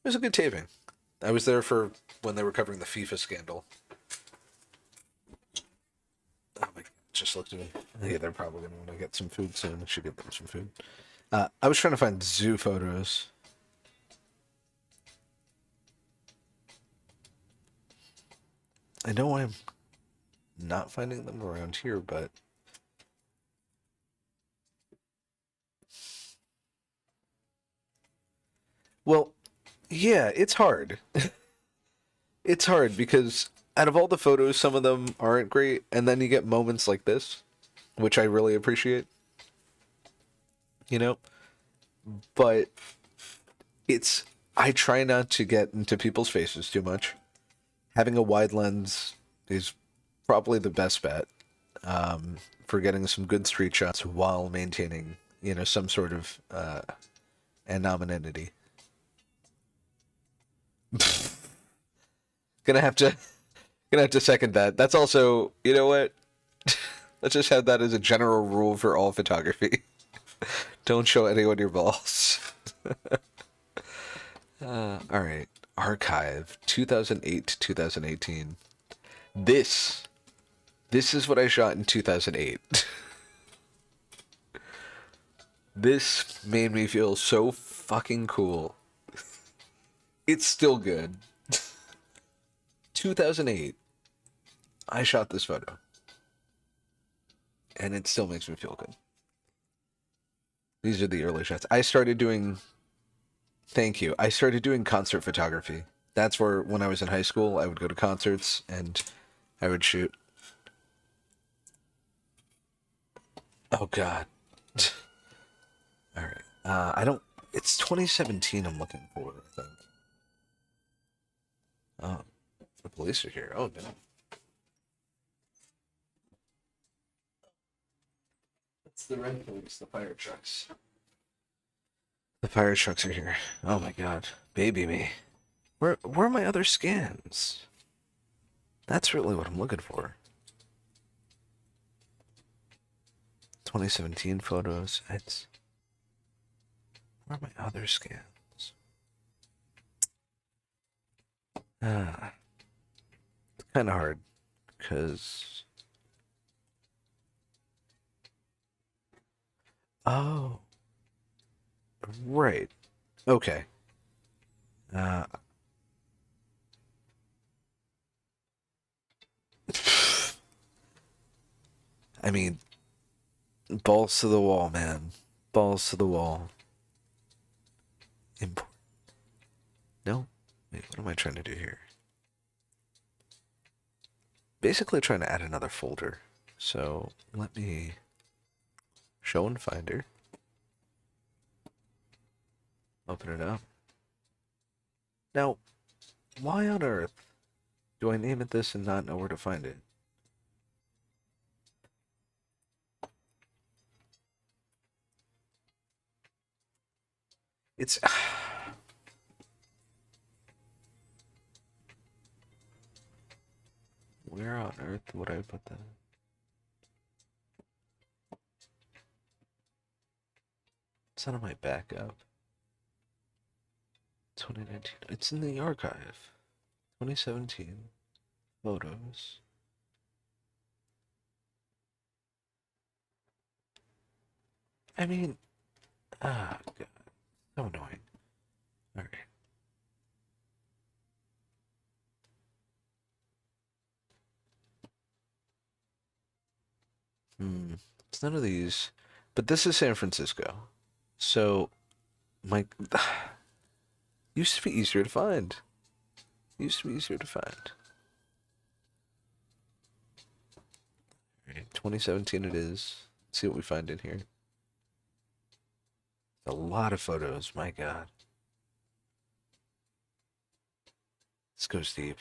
It was a good taping. I was there for when they were covering the FIFA scandal. Oh my god, just looked at me. Yeah, they're probably going to want to get some food soon. I should get them some food. I was trying to find zoo photos. I know I'm not finding them around here, but well, yeah, it's hard. It's hard because out of all the photos, some of them aren't great, and then you get moments like this, which I really appreciate, you know? But it's I try not to get into people's faces too much. Having a wide lens is probably the best bet for getting some good street shots while maintaining, some sort of anonymity. Gonna have to gonna have to second that. That's also, you know what? Let's just have that as a general rule for all photography. Don't show anyone your balls. All right. Archive 2008 to 2018. This this is what I shot in 2008. This made me feel so fucking cool. It's still good. 2008. I shot this photo. And it still makes me feel good. These are the early shots. Thank you. I started doing concert photography. That's where, when I was in high school, I would go to concerts and I would shoot. Oh, God. All right. I don't. It's 2017 I'm looking for, I think. Oh, the police are here. Oh, no. It's the red police, the fire trucks. The fire trucks are here. Oh, my God. Baby me. Where are my other scans? That's really what I'm looking for. 2017 photos. Where are my other scans? It's kind of hard because. Oh, right. Okay. Uh, I mean, balls to the wall, man. Balls to the wall. Import. No? Wait, what am I trying to do here? Basically trying to add another folder. So let me show in Finder. Open it up. Now, why on earth do I name it this and not know where to find it? It's where on earth would I put that? It's not on my backup. 2019. It's in the archive. 2017. Photos. I mean, ah, God. So annoying. Alright. It's none of these. But this is San Francisco. So, my. Used to be easier to find. Used to be easier to find. Alright, 2017 it is. Let's see what we find in here. A lot of photos, my God. This goes deep.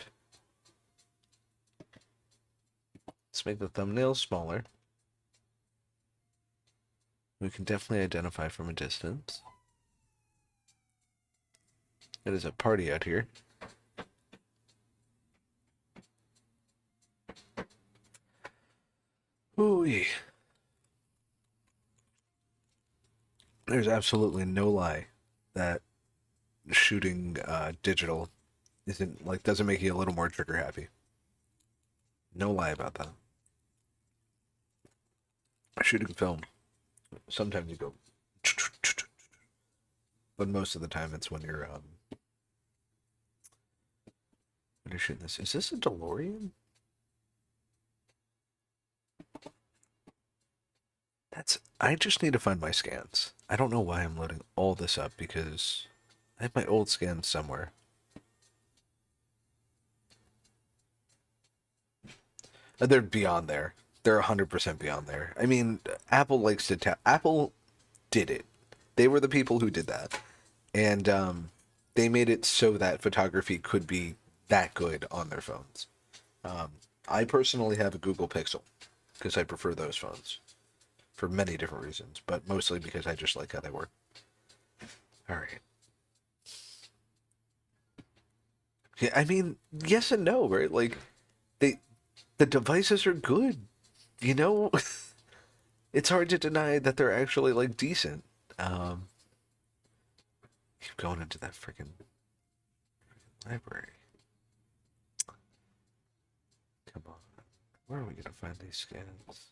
Let's make the thumbnail smaller. We can definitely identify from a distance. It is a party out here. Ooh-wee. There's absolutely no lie that shooting digital isn't like doesn't make you a little more trigger happy. No lie about that. Shooting film, sometimes you go, but most of the time it's when you're shooting this. Is this a DeLorean? I just need to find my scans. I don't know why I'm loading all this up because I have my old scans somewhere. They're beyond there. They're 100% beyond there. I mean, Apple likes to Apple did it. They were the people who did that. And they made it so that photography could be that good on their phones. I personally have a Google Pixel because I prefer those phones for many different reasons, but mostly because I just like how they work. All right. Yeah, I mean, yes and no, right? Like the devices are good, you know. It's hard to deny that they're actually like decent. Keep going into that freaking library. Come on, where are we gonna find these scans?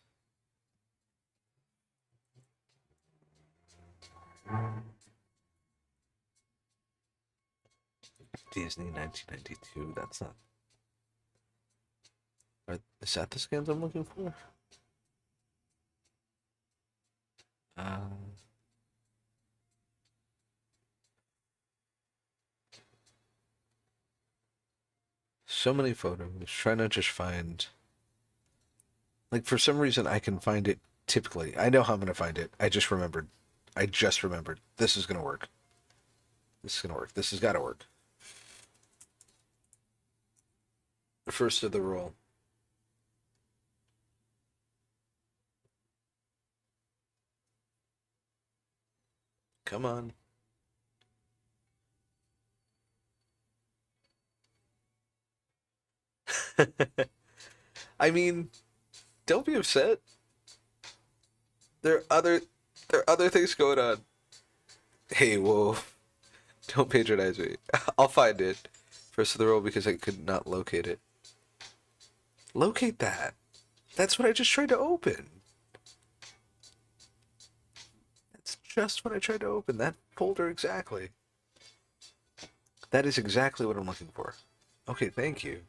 Disney 1992. That's not. Is that the scans I'm looking for? Um, so many photos. Trying to just find. Like for some reason, I can find it typically. I know how I'm gonna find it. I just remembered. I just remembered. This is gonna work. This is gonna work. This has got to work. First of the roll. Come on. I mean, don't be upset. There are other things going on. Hey, whoa. Don't patronize me. I'll find it. First of the roll because I could not locate it. Locate that. That's what I just tried to open. That's just what I tried to open. That folder exactly. That is exactly what I'm looking for. Okay, thank you.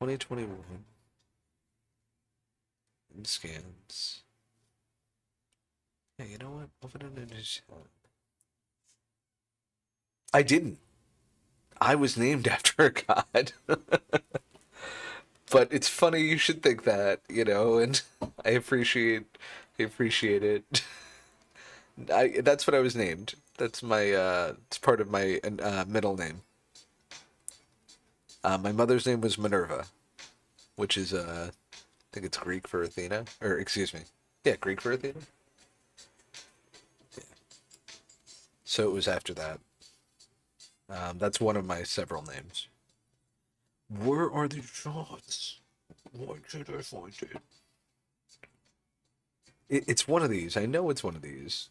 $2021 scans. Yeah, you know what? Open it and just. I didn't. I was named after a god. But it's funny you should think that, you know, and I appreciate it. That's what I was named. That's my it's part of my middle name. My mother's name was Minerva, which is I think it's Greek for Athena, or excuse me, yeah, Greek for Athena. Yeah. So it was after that. That's one of my several names. Where are the shots? Why can't I find it? It's one of these. I know it's one of these.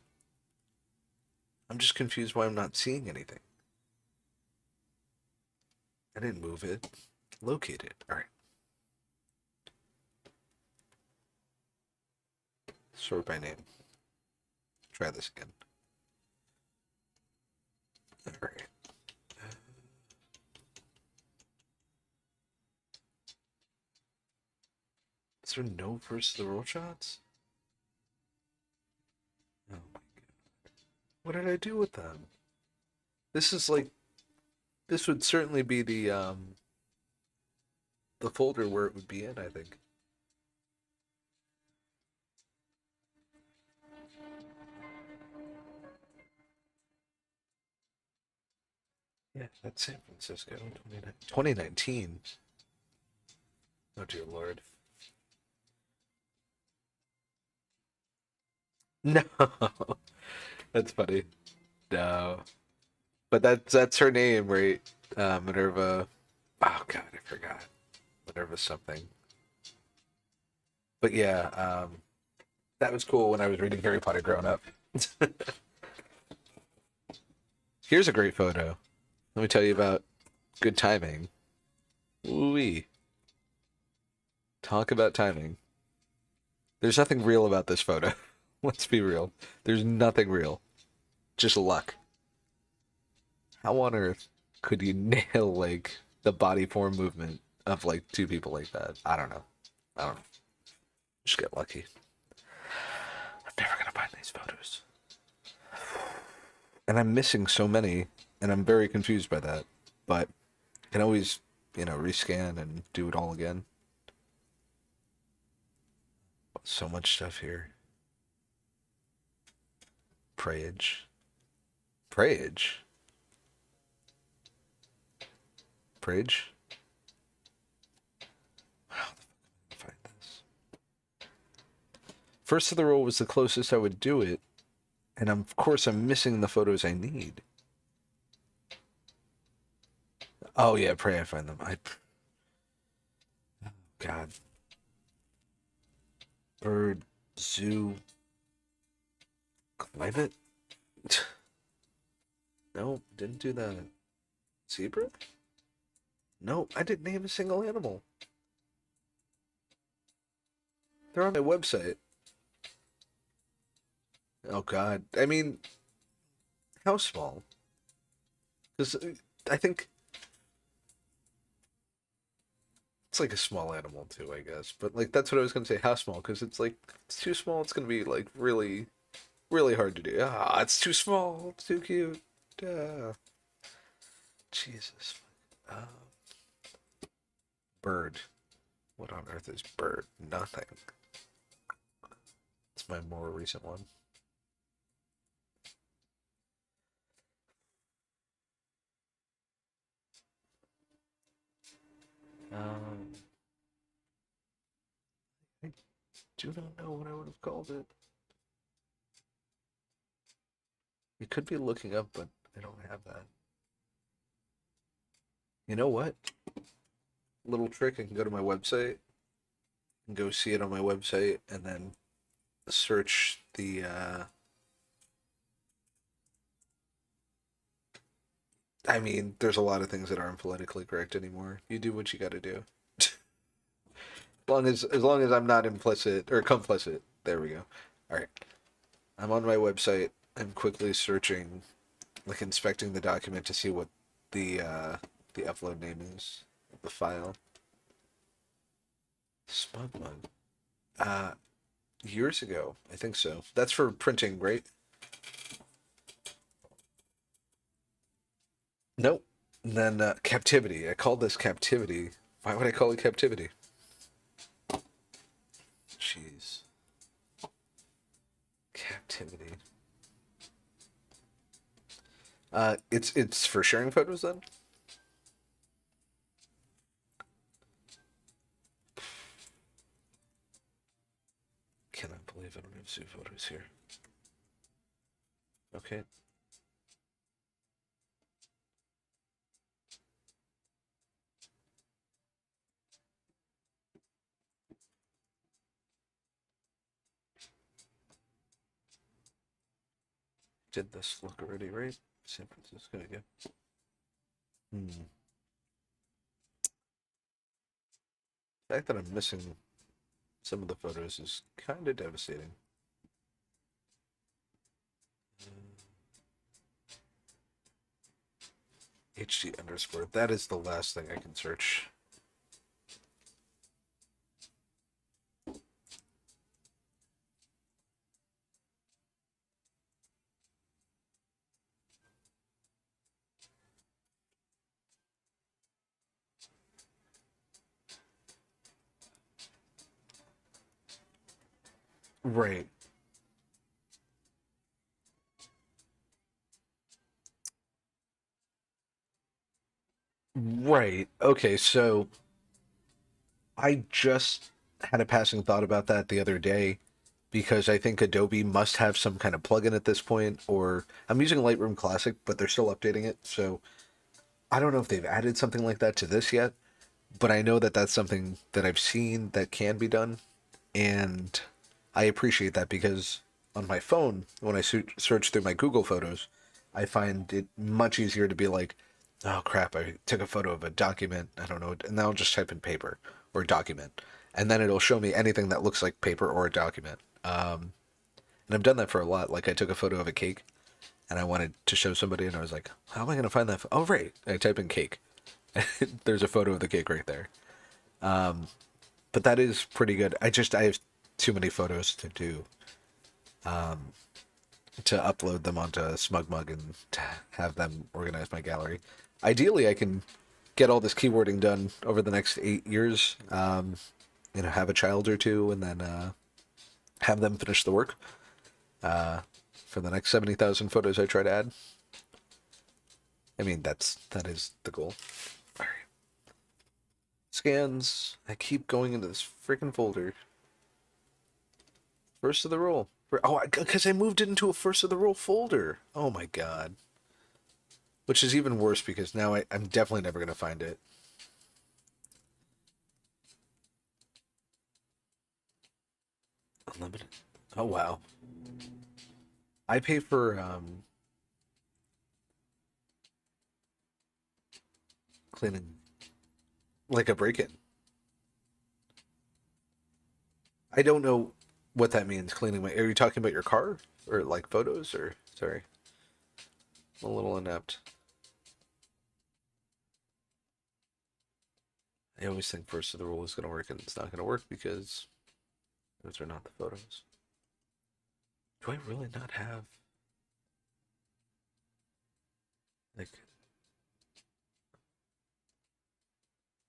I'm just confused why I'm not seeing anything. I didn't move it. Locate it. All right. Sort by name. Try this again. All right. Is there no first of the roll shots? Oh my god. What did I do with them? This is like this would certainly be the folder where it would be in, I think. Yeah, that's San Francisco, 2019. Oh dear lord. No. That's funny. No. But that's her name, right? Minerva. Oh god, I forgot. Minerva something. But yeah, that was cool when I was reading Harry Potter growing up. Here's a great photo. Let me tell you about good timing. Ooh-wee. Talk about timing. There's nothing real about this photo. Let's be real. There's nothing real. Just luck. How on earth could you nail like the body form movement of like two people like that? I don't know. I don't know. Just get lucky. I'm never gonna find these photos. And I'm missing so many, and I'm very confused by that. But I can always, rescan and do it all again. So much stuff here. Prayage. Prayage? Prayage? How the fuck am I gonna find this? First of the roll was the closest I would do it, and of course I'm missing the photos I need. Oh yeah, pray I find them. God. Bird, zoo, climate? No, didn't do that. Zebra? No, I didn't name a single animal. They're on my website. Oh God. I mean, how small? Because I think it's like a small animal too, I guess. But like that's what I was gonna say. How small? Because it's like it's too small. It's gonna be like really, really hard to do. Ah, it's too small. It's too cute. Ah, Jesus. Uh, bird. What on earth is bird? Nothing. It's my more recent one. Um, I do not know what I would have called it. It could be looking up, but I don't have that. You know what? Little trick, I can go to my website and go see it on my website and then search the I mean, there's a lot of things that aren't politically correct anymore. You do what you gotta do. As long as I'm not implicit or complicit. There we go. Alright. I'm on my website. I'm quickly searching, like inspecting the document to see what the upload name is of the file. Smug Mug. Uh Years ago, I think so. That's for printing, right? Nope. And then captivity. I called this captivity. Why would I call it captivity? Jeez. Captivity. It's for sharing photos then? Cannot believe I don't have zoo photos here. Okay. did this look already, right? San Francisco again. The fact that I'm missing some of the photos is kind of devastating. HG underscore. That is the last thing I can search. Right. Right. Okay, so I just had a passing thought about that the other day because I think Adobe must have some kind of plugin at this point, or I'm using Lightroom Classic, but they're still updating it. So I don't know if they've added something like that to this yet, but I know that that's something that I've seen that can be done, and I appreciate that because on my phone, when I search through my Google Photos, I find it much easier to be like, oh crap, I took a photo of a document, I don't know, and then I'll just type in paper or document, and then it'll show me anything that looks like paper or a document. And I've done that for a lot. Like I took a photo of a cake and I wanted to show somebody, and I was like, how am I going to find that? Oh, right. I type in cake. There's a photo of the cake right there. But that is pretty good. I have too many photos to do to upload them onto SmugMug and to have them organize my gallery. Ideally, I can get all this keywording done over the next 8 years. Have a child or two, and then have them finish the work for the next 70,000 photos I try to add. I mean, that is the goal. All right. Scans. I keep going into this freaking folder. First of the roll. Oh, because I moved it into a first of the roll folder. Oh my god. Which is even worse because now I'm definitely never going to find it. Unlimited. Oh wow. I pay for cleaning like a break-in. I don't know what that means. Cleaning my. Are you talking about your car or like photos or? Sorry, I'm a little inept. I always think first of the rule is going to work, and it's not going to work because those are not the photos. Do I really not have like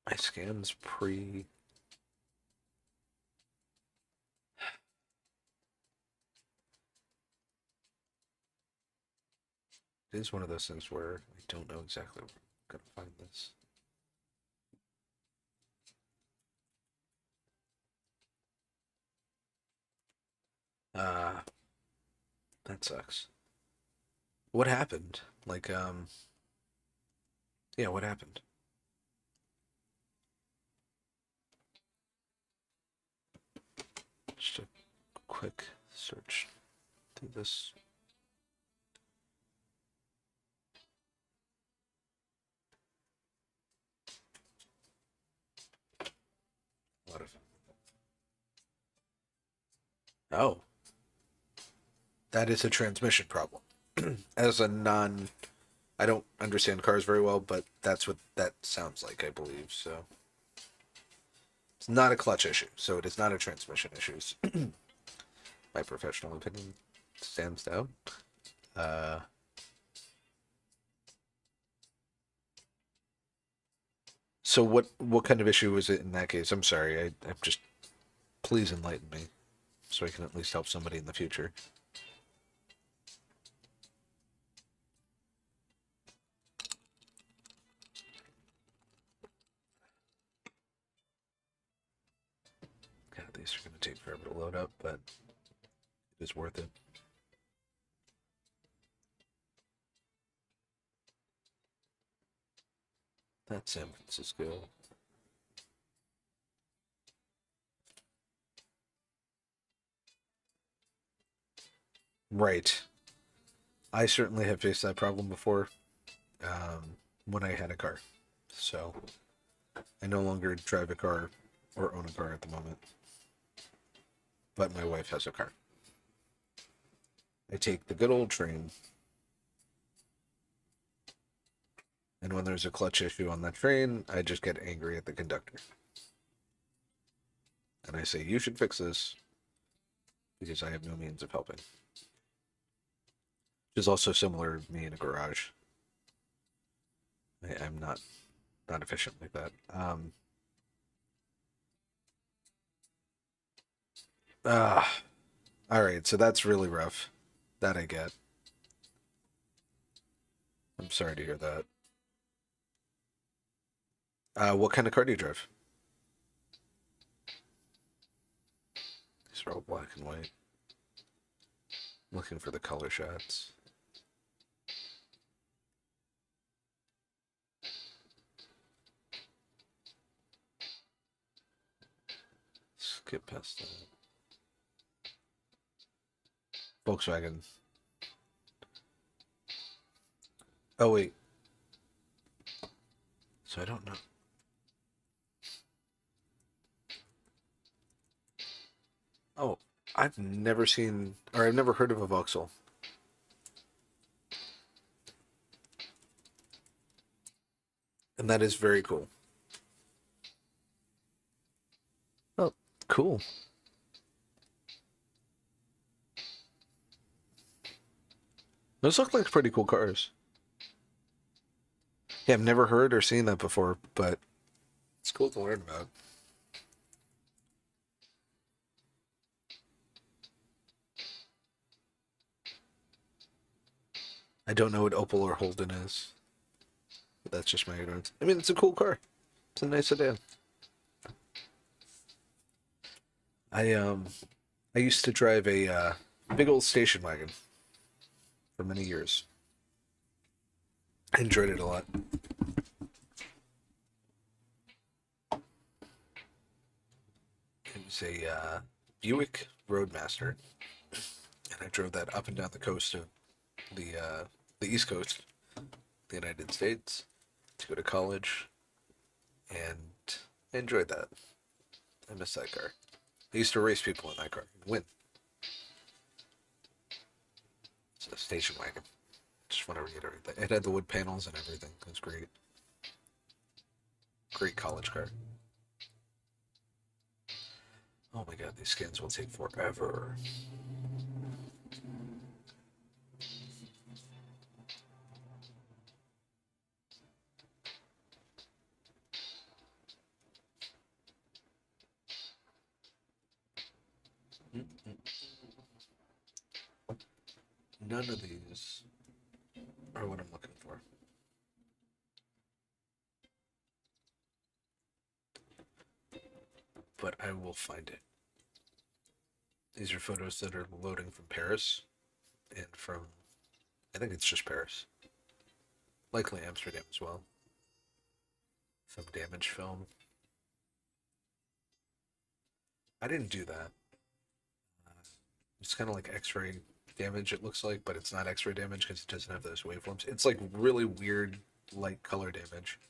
my scans pre? It is one of those things where I don't know exactly where I'm going to find this. Uh, that sucks. What happened? Like, yeah, what happened? Just a quick search through this. What if? Oh, that is a transmission problem. As a non, I don't understand cars very well, but that's what that sounds like, I believe. So it's not a clutch issue. So it is not a transmission issue. My professional opinion stands down. Uh, so what kind of issue was it in that case? I'm sorry. I'm just please enlighten me so I can at least help somebody in the future. God, these are going to take forever to load up, but it is worth it. That's San Francisco. Right. I certainly have faced that problem before when I had a car. So I no longer drive a car or own a car at the moment, but my wife has a car. I take the good old train, and when there's a clutch issue on that train, I just get angry at the conductor. And I say, you should fix this because I have no means of helping. Which is also similar to me in a garage. I'm not efficient like that. Ah, all right. So that's really rough. That I get. I'm sorry to hear that. What kind of car do you drive? These are all black and white. Looking for the color shots. Skip past that. Volkswagen. Oh wait. So I don't know. Oh, I've never seen or I've never heard of a Vauxhall. And that is very cool. Oh, cool. Those look like pretty cool cars. Yeah, I've never heard or seen that before, but it's cool to learn about. I don't know what Opel or Holden is, but that's just my ignorance. I mean, it's a cool car. It's a nice sedan. I um, I used to drive a big old station wagon for many years. I enjoyed it a lot. It was a Buick Roadmaster, and I drove that up and down the coast of the East Coast, the United States, to go to college, and I enjoyed that. I miss that car. I used to race people in that car and win. It's a station wagon. Just want to reiterate that. It had the wood panels and everything. It was great. Great college car. Oh my god, these skins will take forever. None of these are what I'm looking for. But I will find it. These are photos that are loading from Paris and from, I think it's just Paris. Likely Amsterdam as well. Some damage film. I didn't do that. It's kind of like X-ray damage, it looks like, but it's not X-ray damage because it doesn't have those waveforms. It's like really weird light color damage,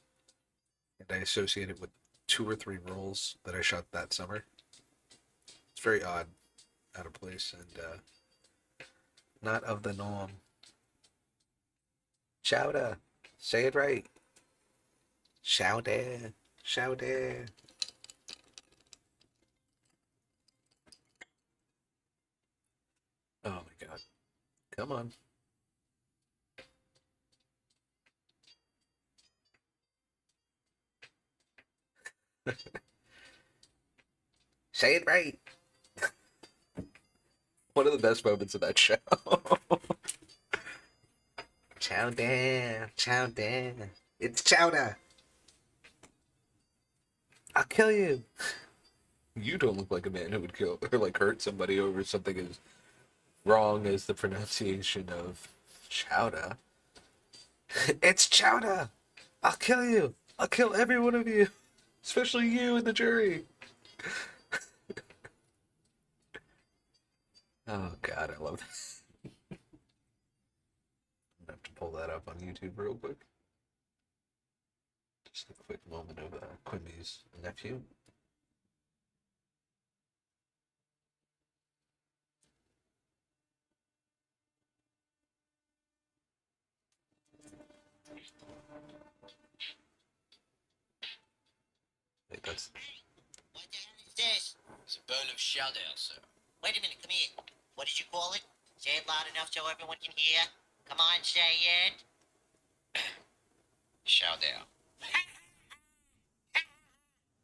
and I associate it with 2 or 3 rolls that I shot that summer. It's very odd, out of place, and not of the norm. Chowder, say it right. Chowder, chowder. Oh my god, come on. Say it right. One of the best moments of that show. Chowder, chowder. It's chowder. I'll kill you. You don't look like a man who would kill or like hurt somebody over something as wrong as the pronunciation of chowder. It's chowder. I'll kill you. I'll kill every one of you, especially you and the jury. Oh God, I love that. that up on YouTube real quick. Just a quick moment of Quimby's nephew. Wait, that's... What the hell is this? It's a bone of Shoudale, sir. Wait a minute, come here. What did you call it? Say it loud enough so everyone can hear. Come on, say it. Shoudale.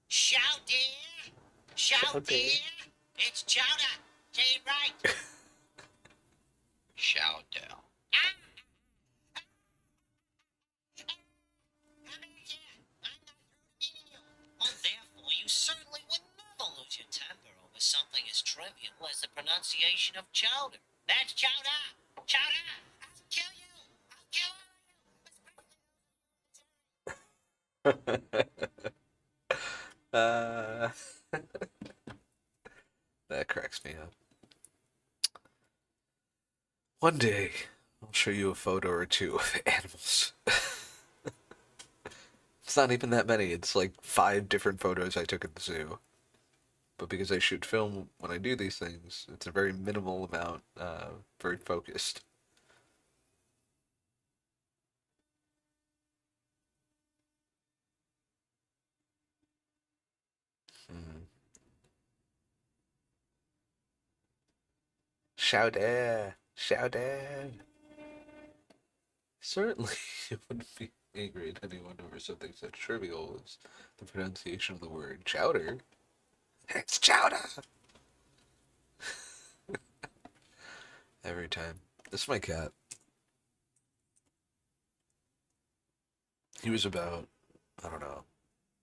Shoudale. Shoudale. It's chowder. Say it right. Shoudale. Therefore, you certainly would never lose your temper over something as trivial as the pronunciation of chowder. That's chowder! Chowder! I'll kill you! I'll kill uh, that cracks me up. One day, I'll show you a photo or two of animals. It's not even that many. It's like 5 different photos I took at the zoo. But because I shoot film when I do these things, it's a very minimal amount, very focused. Hmm. Shout air! Shout air! Certainly, it wouldn't be angry at anyone over something such trivial as the pronunciation of the word chowder. It's chowder! Every time. This is my cat. He was about, I don't know,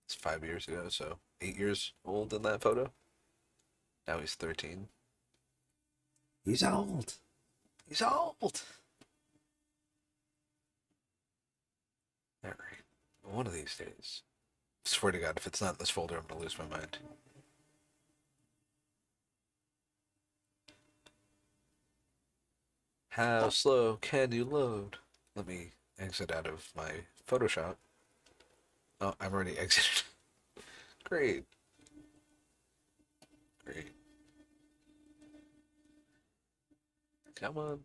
it's 5 years ago, so 8 years old in that photo. Now he's 13. He's old. He's old. Alright. One of these days. Swear to God, if it's not in this folder, I'm gonna lose my mind. How slow can you load? Let me exit out of my Photoshop. Oh, I'm already exited. Great. Great. Come on.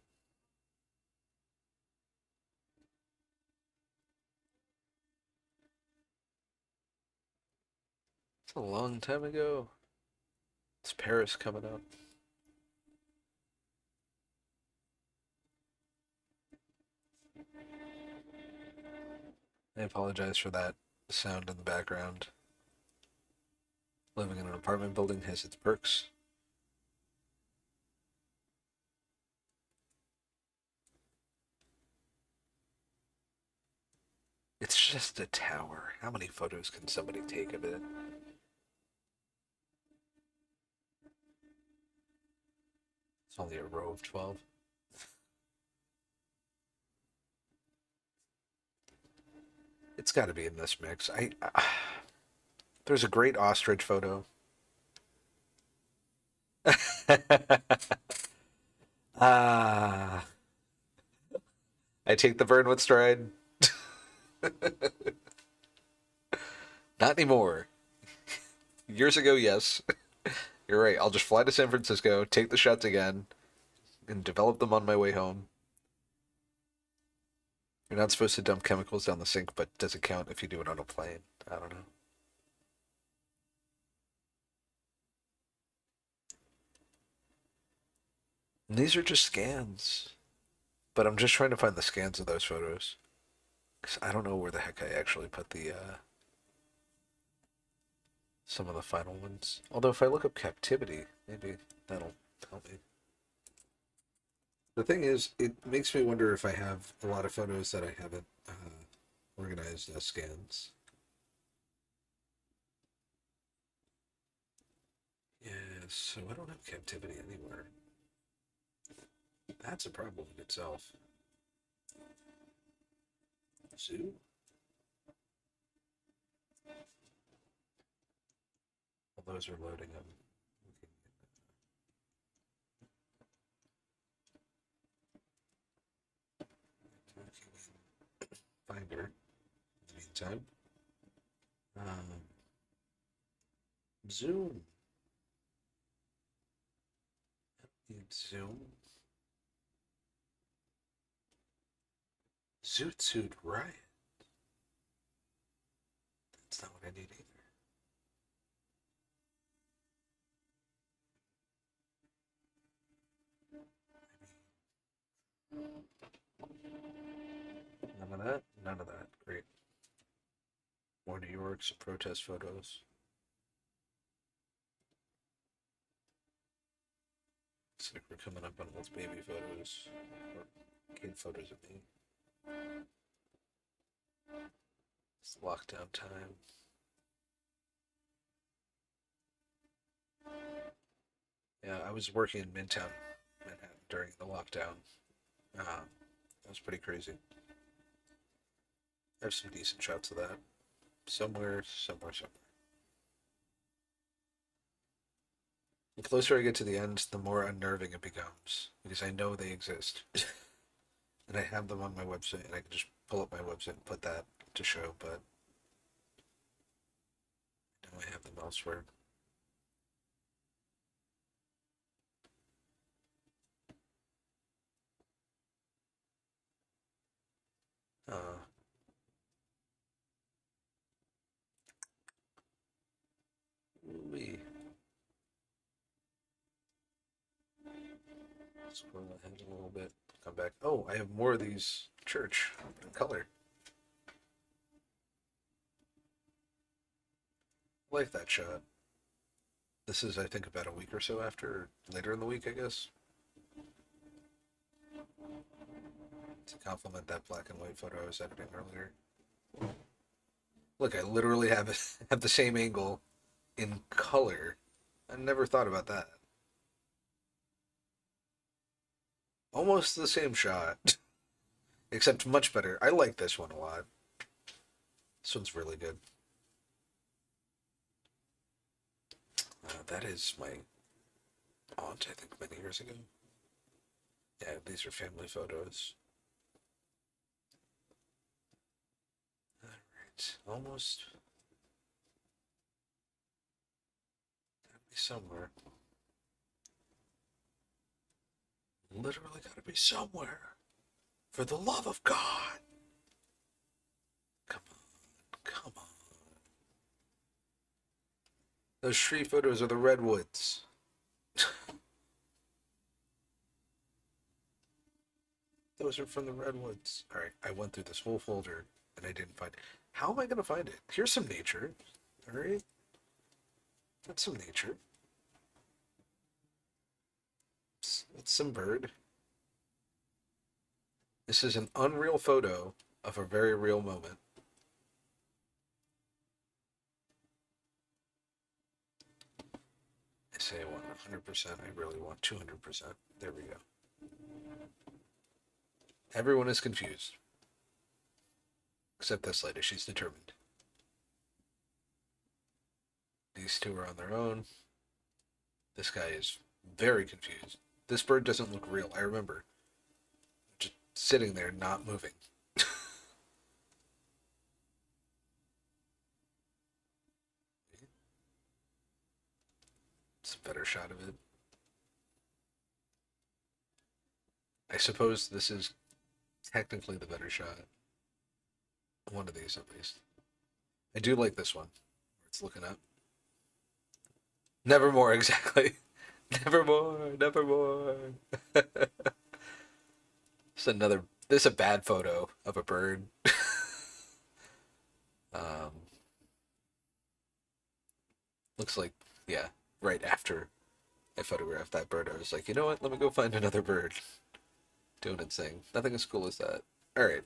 It's a long time ago. It's Paris coming up. I apologize for that sound in the background. Living in an apartment building has its perks. It's just a tower. How many photos can somebody take of it? It's only a row of 12. It's got to be in this mix. There's a great ostrich photo. Ah, I take the burn with stride. Not anymore. Years ago, yes. You're right. I'll just fly to San Francisco, take the shots again, and develop them on my way home. You're not supposed to dump chemicals down the sink, but does it count if you do it on a plane? I don't know. And these are just scans. But I'm just trying to find the scans of those photos. Because I don't know where the heck I actually put the, some of the final ones. Although if I look up captivity, maybe that'll help me. The thing is, it makes me wonder if I have a lot of photos that I haven't organized as scans. Yeah, so I don't have captivity anywhere. That's a problem in itself. Zoo? Well, those are loading up. find her in the meantime. Zoom. Need Zoom. Zoot Suit Riot. That's not what I need either. None of that. None of that. Great. More New York's protest photos. Looks like we're coming up on both baby photos or kid photos of me. It's lockdown time. Yeah, I was working in Midtown Manhattan during the lockdown. That was pretty crazy. I have some decent shots of that. Somewhere. The closer I get to the end, the more unnerving it becomes because I know they exist, and I have them on my website, and I can just pull up my website and put that to show. But I know I have them elsewhere. We scroll ahead a little bit. Come back. Oh, I have more of these church in color. I like that shot. This is, I think, about a week or so after, or later in the week, I guess. To complement that black and white photo I was editing earlier. Look, I literally have the same angle in color. I never thought about that. Almost the same shot, except much better. I like this one a lot. This one's really good. That is my aunt, I think, many years ago. Yeah, these are family photos. Alright, almost. Gotta be somewhere. Literally gotta be somewhere. For the love of God! Come on, come on. Those tree photos are the redwoods. Those are from the redwoods. Alright, I went through this whole folder and I didn't find it. How am I gonna find it? Here's some nature. Alright? That's some nature. It's some bird. This is an unreal photo of a very real moment. I say I want 100%. I really want 200%. There we go. Everyone is confused. Except this lady. She's determined. These two are on their own. This guy is very confused. This bird doesn't look real. I remember. Just sitting there, not moving. It's a better shot of it. I suppose this is technically the better shot. One of these, at least. I do like this one, where it's looking up. Nevermore, exactly. Nevermore, nevermore. This is a bad photo of a bird. Looks like, yeah, right after I photographed that bird, I was like, you know what, let me go find another bird. Doing its thing. Nothing as cool as that. Alright.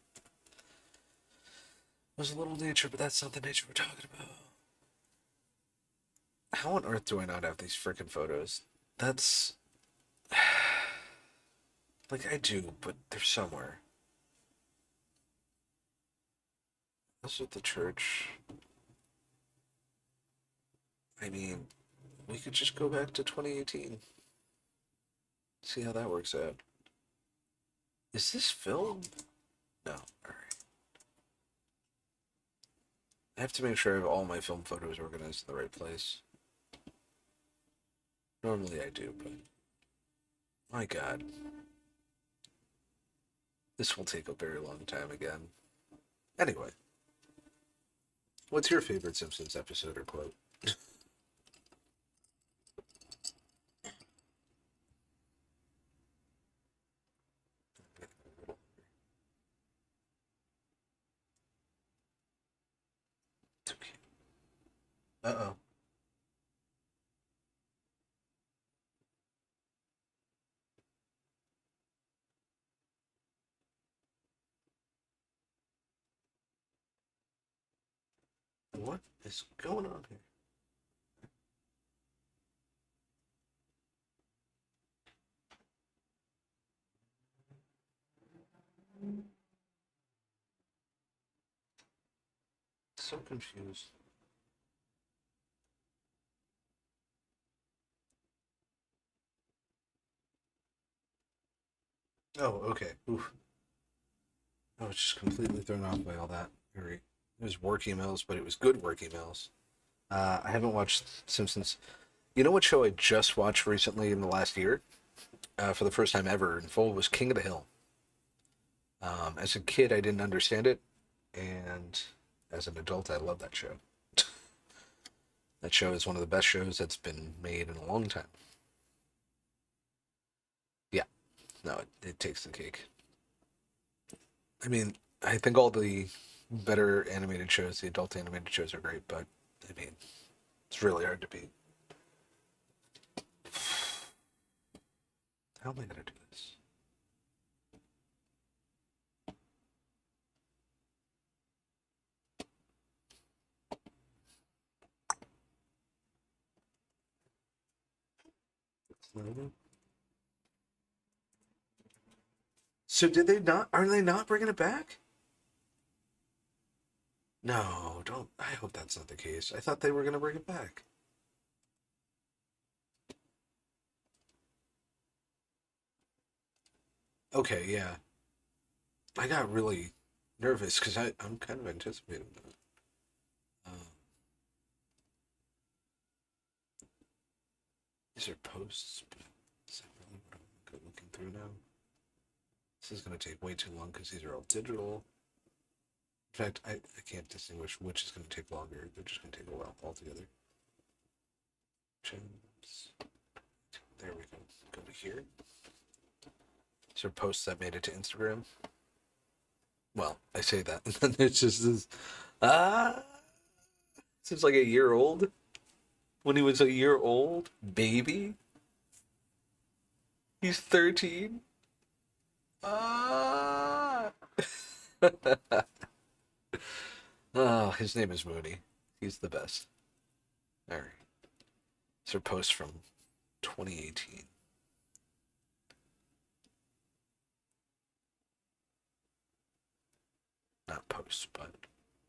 There's a little nature, but that's not the nature we're talking about. How on earth do I not have these freaking photos? That's... like, I do, but they're somewhere. This is the church. I mean, we could just go back to 2018. See how that works out. Is this film? No. Alright. I have to make sure I have all my film photos organized in the right place. Normally I do, but my God, this will take a very long time again. Anyway, what's your favorite Simpsons episode or quote? It's okay. Uh-oh. What is going on here? So confused. Oh, okay. Oof. I was just completely thrown off by all that. It was work emails, but it was good work emails. I haven't watched Simpsons. You know what show I just watched recently in the last year? For the first time ever in full was King of the Hill. As a kid, I didn't understand it, and as an adult, I love that show. That show is one of the best shows that's been made in a long time. Yeah, no, it takes the cake. I mean, I think all the better animated shows, the adult animated shows, are great, but I mean, it's really hard to beat. How am I gonna do this? So did they not? Are they not bringing it back? No, don't. I hope that's not the case. I thought they were gonna bring it back. Okay, yeah. I got really nervous because I'm kind of anticipating that. These are posts, but is that really what I'm looking through now? This is going to take way too long because these are all digital. In fact, I can't distinguish which is going to take longer. They're just going to take a while altogether. Gems. There we go. Go to here. These are posts that made it to Instagram. Well, I say that, and then it's just this. Ah, seems like a year old. When he was a year old, baby. He's 13. Ah. Oh, his name is Mooney. He's the best. All right. These are posts from 2018. Not posts, but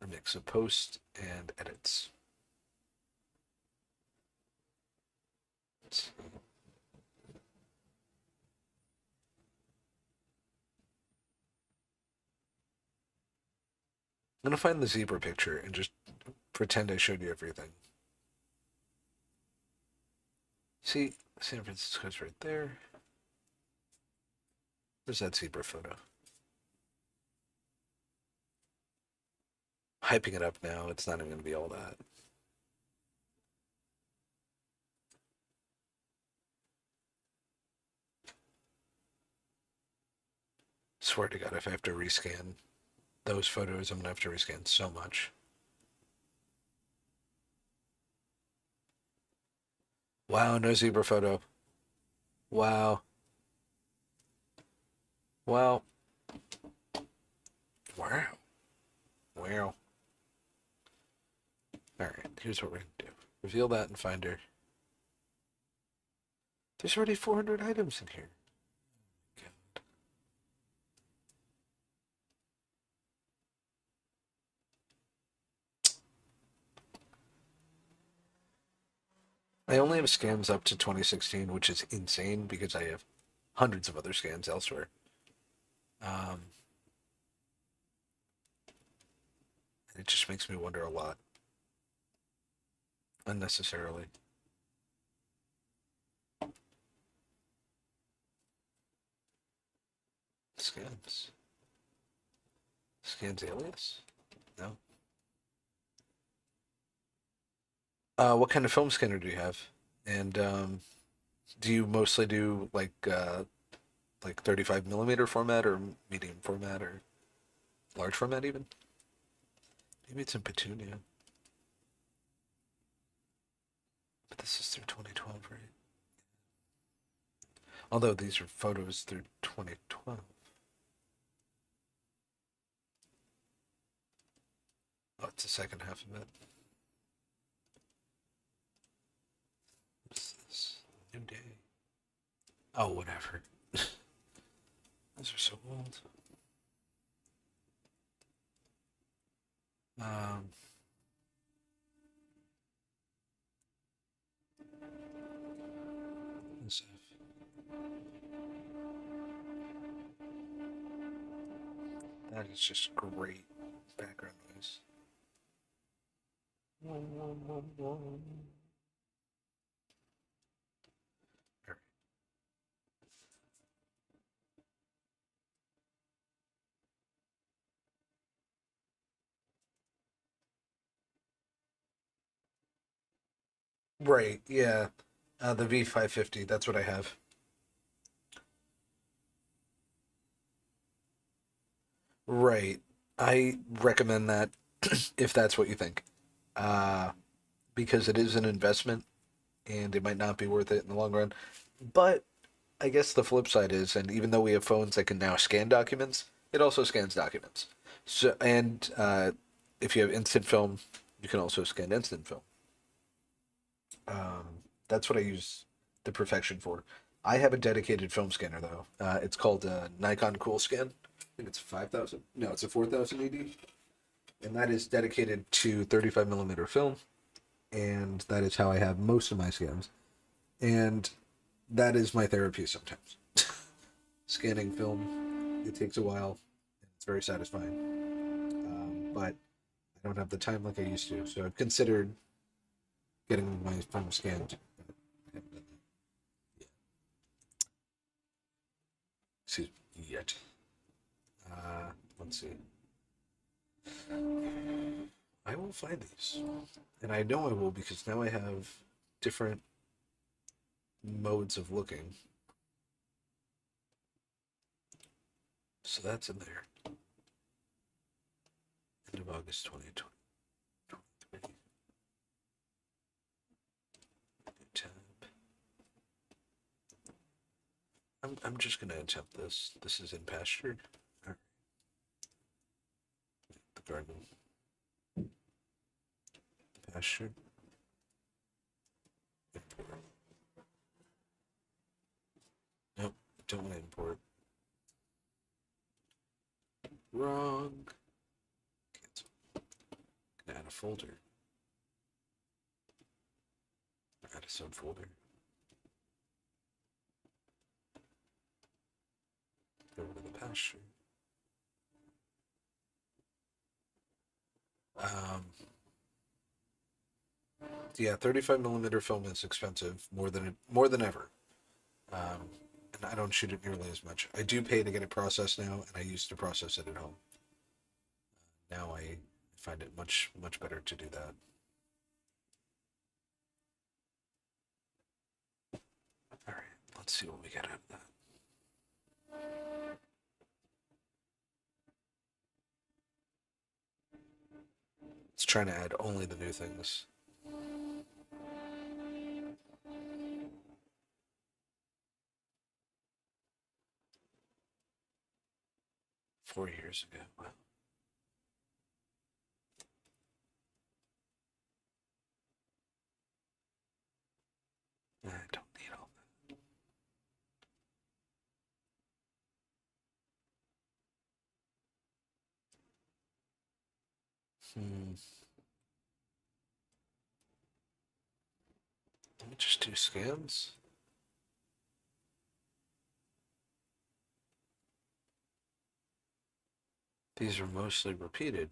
a mix of posts and edits. Let's see. I'm gonna find the zebra picture and just pretend I showed you everything. See, San Francisco's right there. There's that zebra photo. Hyping it up now, it's not even gonna be all that. Swear to God, if I have to rescan those photos, I'm gonna have to rescan so much. Wow, no zebra photo. Wow. Wow. Wow. Wow. Alright, here's what we're gonna do. Reveal that in Finder. There's already 400 items in here. God. I only have scans up to 2016, which is insane because I have hundreds of other scans elsewhere. It just makes me wonder a lot, unnecessarily. Scans. Scans alias? No. What kind of film scanner do you have? And do you mostly do like 35 millimeter format or medium format or large format even? Maybe it's in Petunia. But this is through 2012, right? Although these are photos through 2012. Oh, it's the second half of it. What's this? New Day. Oh, whatever. Those are so old. Um, this that is just great background noise. Right, yeah. The V550, that's what I have. Right. I recommend that if that's what you think. Uh, because it is an investment and it might not be worth it in the long run. But I guess the flip side is, and even though we have phones that can now scan documents, it also scans documents. So, and if you have instant film, you can also scan instant film. That's what I use the Perfection for. I have a dedicated film scanner though. It's called Nikon Cool Scan. I think it's 5,000. No, it's a 4,000 ED, and that is dedicated to 35 millimeter film, and that is how I have most of my scans. And that is my therapy sometimes. Scanning film, it takes a while. It's very satisfying, but I don't have the time like I used to. So I've considered getting my film scanned. Excuse me, yet. Let's see. I will find these, and I know I will because now I have different modes of looking. So that's in there. End of August 2020. Tab. I'm just gonna attempt this. This is in pasture. Right. The garden. Pasture. Import. Nope, don't want to import. Wrong. Cancel. Gonna add a folder. Add a subfolder. Go to the pasture. Um, yeah, 35 millimeter film is expensive more than ever. Um, and I don't shoot it nearly as much. I do pay to get it processed now, and I used to process it at home. Now I find it much better to do that. All right, let's see what we get out of that. It's trying to add only the new things. $4 years ago. Wow. I don't need all that. Let me just do scans. These are mostly repeated.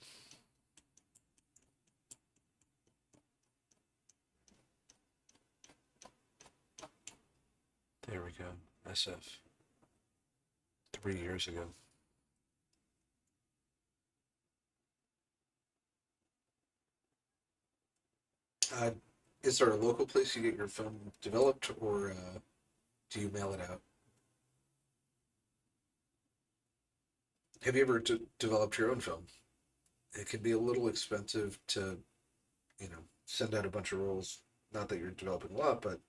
There we go. SF. 3 years ago. Uh, is there a local place you get your film developed, or do you mail it out? Have you ever developed your own film? It can be a little expensive to, send out a bunch of rolls. Not that you're developing a lot, but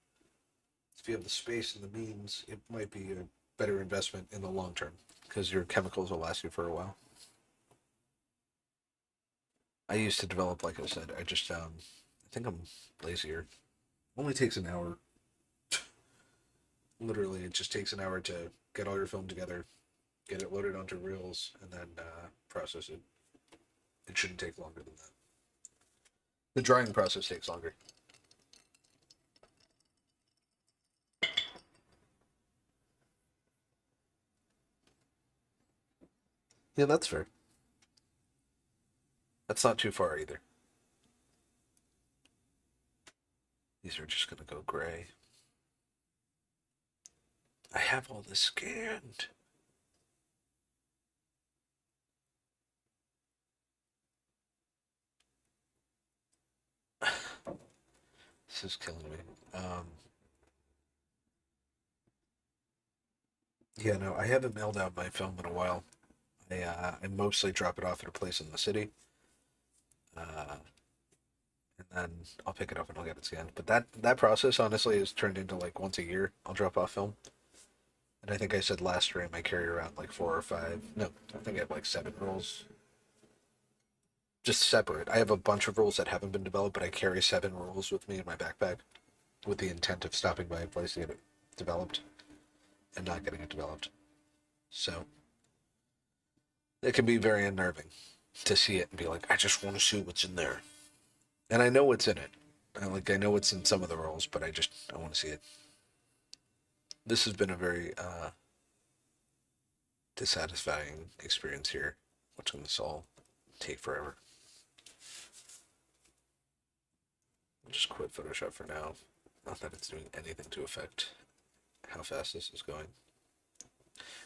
if you have the space and the means, it might be a better investment in the long term because your chemicals will last you for a while. I used to develop, like I said, I think I'm lazier. Only takes an hour. Literally, it just takes an hour to get all your film together, get it loaded onto reels, and then process it. It shouldn't take longer than that. The drying process takes longer. Yeah, that's fair. That's not too far either. These are just gonna go gray. I have all this scanned. This is killing me. Yeah, no, I haven't mailed out my film in a while. I mostly drop it off at a place in the city, uh, and then I'll pick it up and I'll get it scanned. But that process honestly has turned into like once a year I'll drop off film. And I think I said last stream I carry around like 4 or 5. No, I think I have like 7 rolls. Just separate. I have a bunch of rolls that haven't been developed, but I carry 7 rolls with me in my backpack with the intent of stopping by a place to get it developed and not getting it developed. So it can be very unnerving to see it and be like, I just want to see what's in there. And I know what's in it. I know what's in some of the rolls, but I want to see it. This has been a very dissatisfying experience here, watching this all take forever. I'll just quit Photoshop for now. Not that it's doing anything to affect how fast this is going.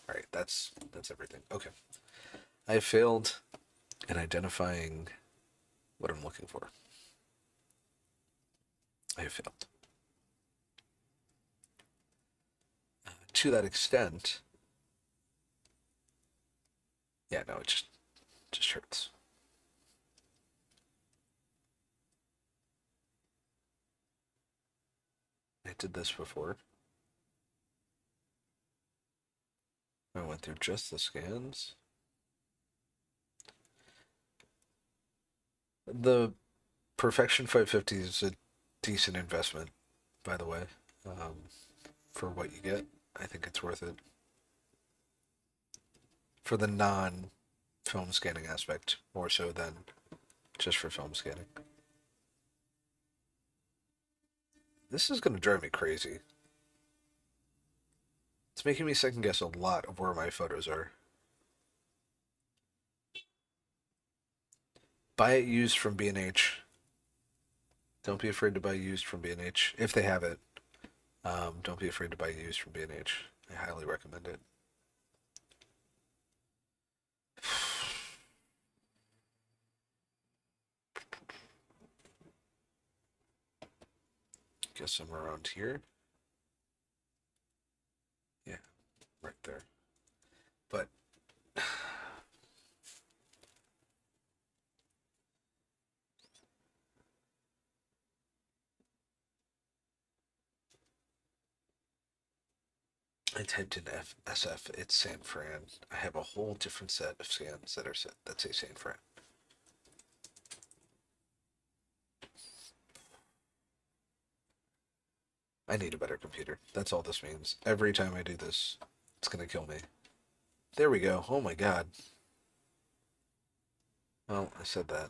All right, that's everything. Okay, I failed in identifying what I'm looking for. I have failed. To that extent, yeah, no, it just hurts. I did this before. I went through just the scans. The Perfection 550 is a decent investment, by the way, for what you get. I think it's worth it. For the non-film scanning aspect, more so than just for film scanning. This is going to drive me crazy. It's making me second guess a lot of where my photos are. Buy it used from B&H. Don't be afraid to buy used from B&H if they have it. Don't be afraid to buy used from B&H. I highly recommend it. Guess I'm around here. Yeah, right there. But I typed in SF. It's San Fran. I have a whole different set of scans that are set that say San Fran. I need a better computer. That's all this means. Every time I do this, it's gonna kill me. There we go. Oh my god. Well, I said that.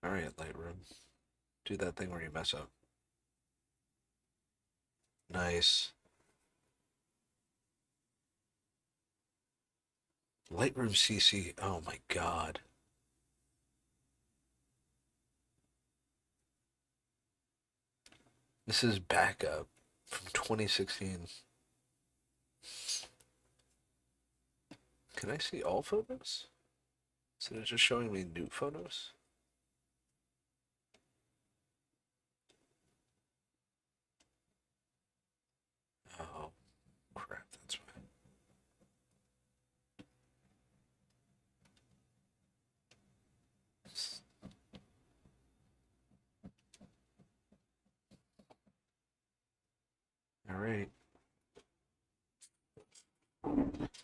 Alright, Lightroom. Do that thing where you mess up. Nice. Lightroom CC. Oh my god. This is backup from 2016. Can I see all photos? Instead of just showing me new photos? Oh, crap, that's why. All right.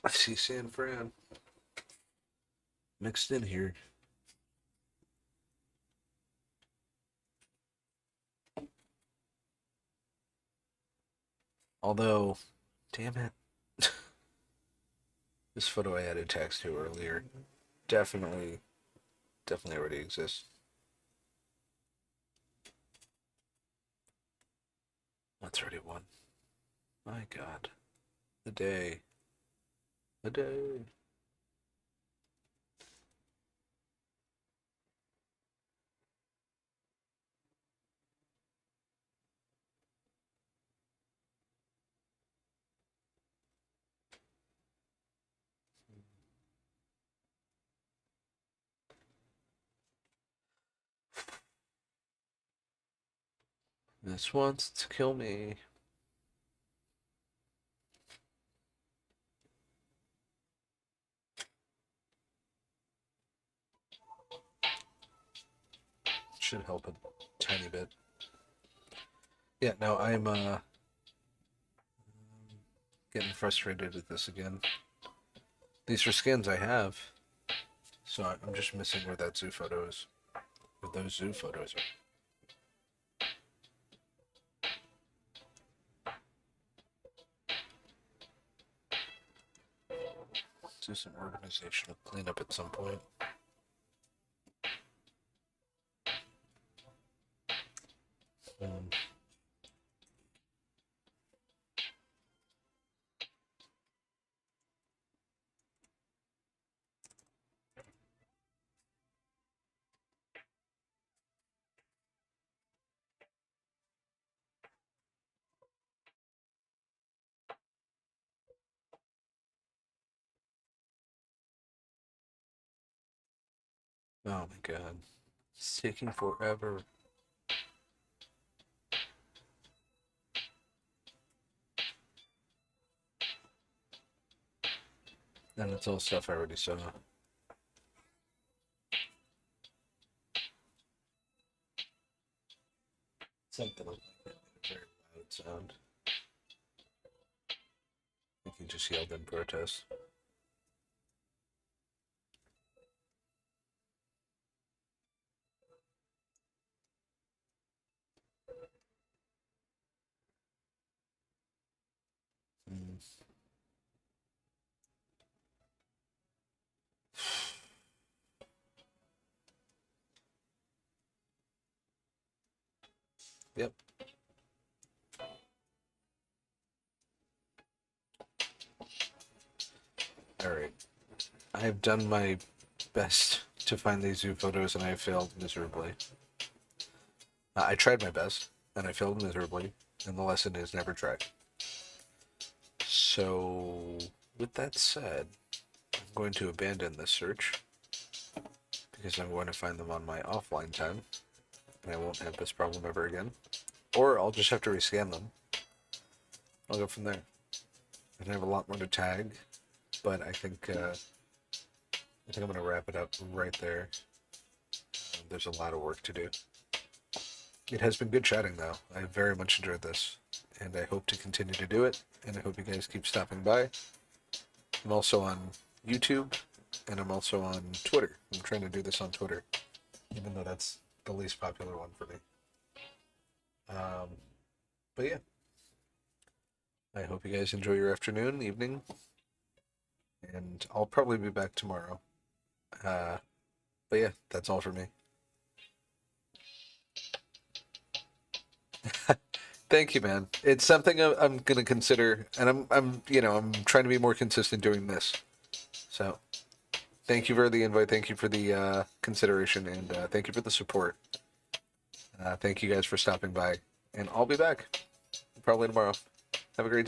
I see San Fran mixed in here. Although, damn it. This photo I added text to earlier definitely already exists. That's already one. My god. The day. The day. This wants to kill me. Should help a tiny bit. Yeah, no, I'm getting frustrated at this again. These are skins I have, so I'm just missing where that zoo photo is. Where those zoo photos are. Do some organizational cleanup at some point. Oh my god. It's taking forever. And it's all stuff I already saw. Something like that. A very loud sound. I think he just yelled in protest. Mm. Yep. Alright. I have done my best to find these zoo photos and I have failed miserably. I tried my best and I failed miserably, and the lesson is never try. So, with that said, I'm going to abandon this search because I'm going to find them on my offline time and I won't have this problem ever again. Or I'll just have to rescan them. I'll go from there. I have a lot more to tag, but I think I'm going to wrap it up right there. There's a lot of work to do. It has been good chatting, though. I very much enjoyed this, and I hope to continue to do it, and I hope you guys keep stopping by. I'm also on YouTube, and I'm also on Twitter. I'm trying to do this on Twitter, even though that's the least popular one for me. But yeah, I hope you guys enjoy your afternoon, evening, and I'll probably be back tomorrow. But yeah, that's all for me. Thank you, man. It's something I'm gonna consider, and I'm trying to be more consistent doing this. So thank you for the invite. Thank you for the consideration, and thank you for the support. Thank you guys for stopping by, and I'll be back probably tomorrow. Have a great day.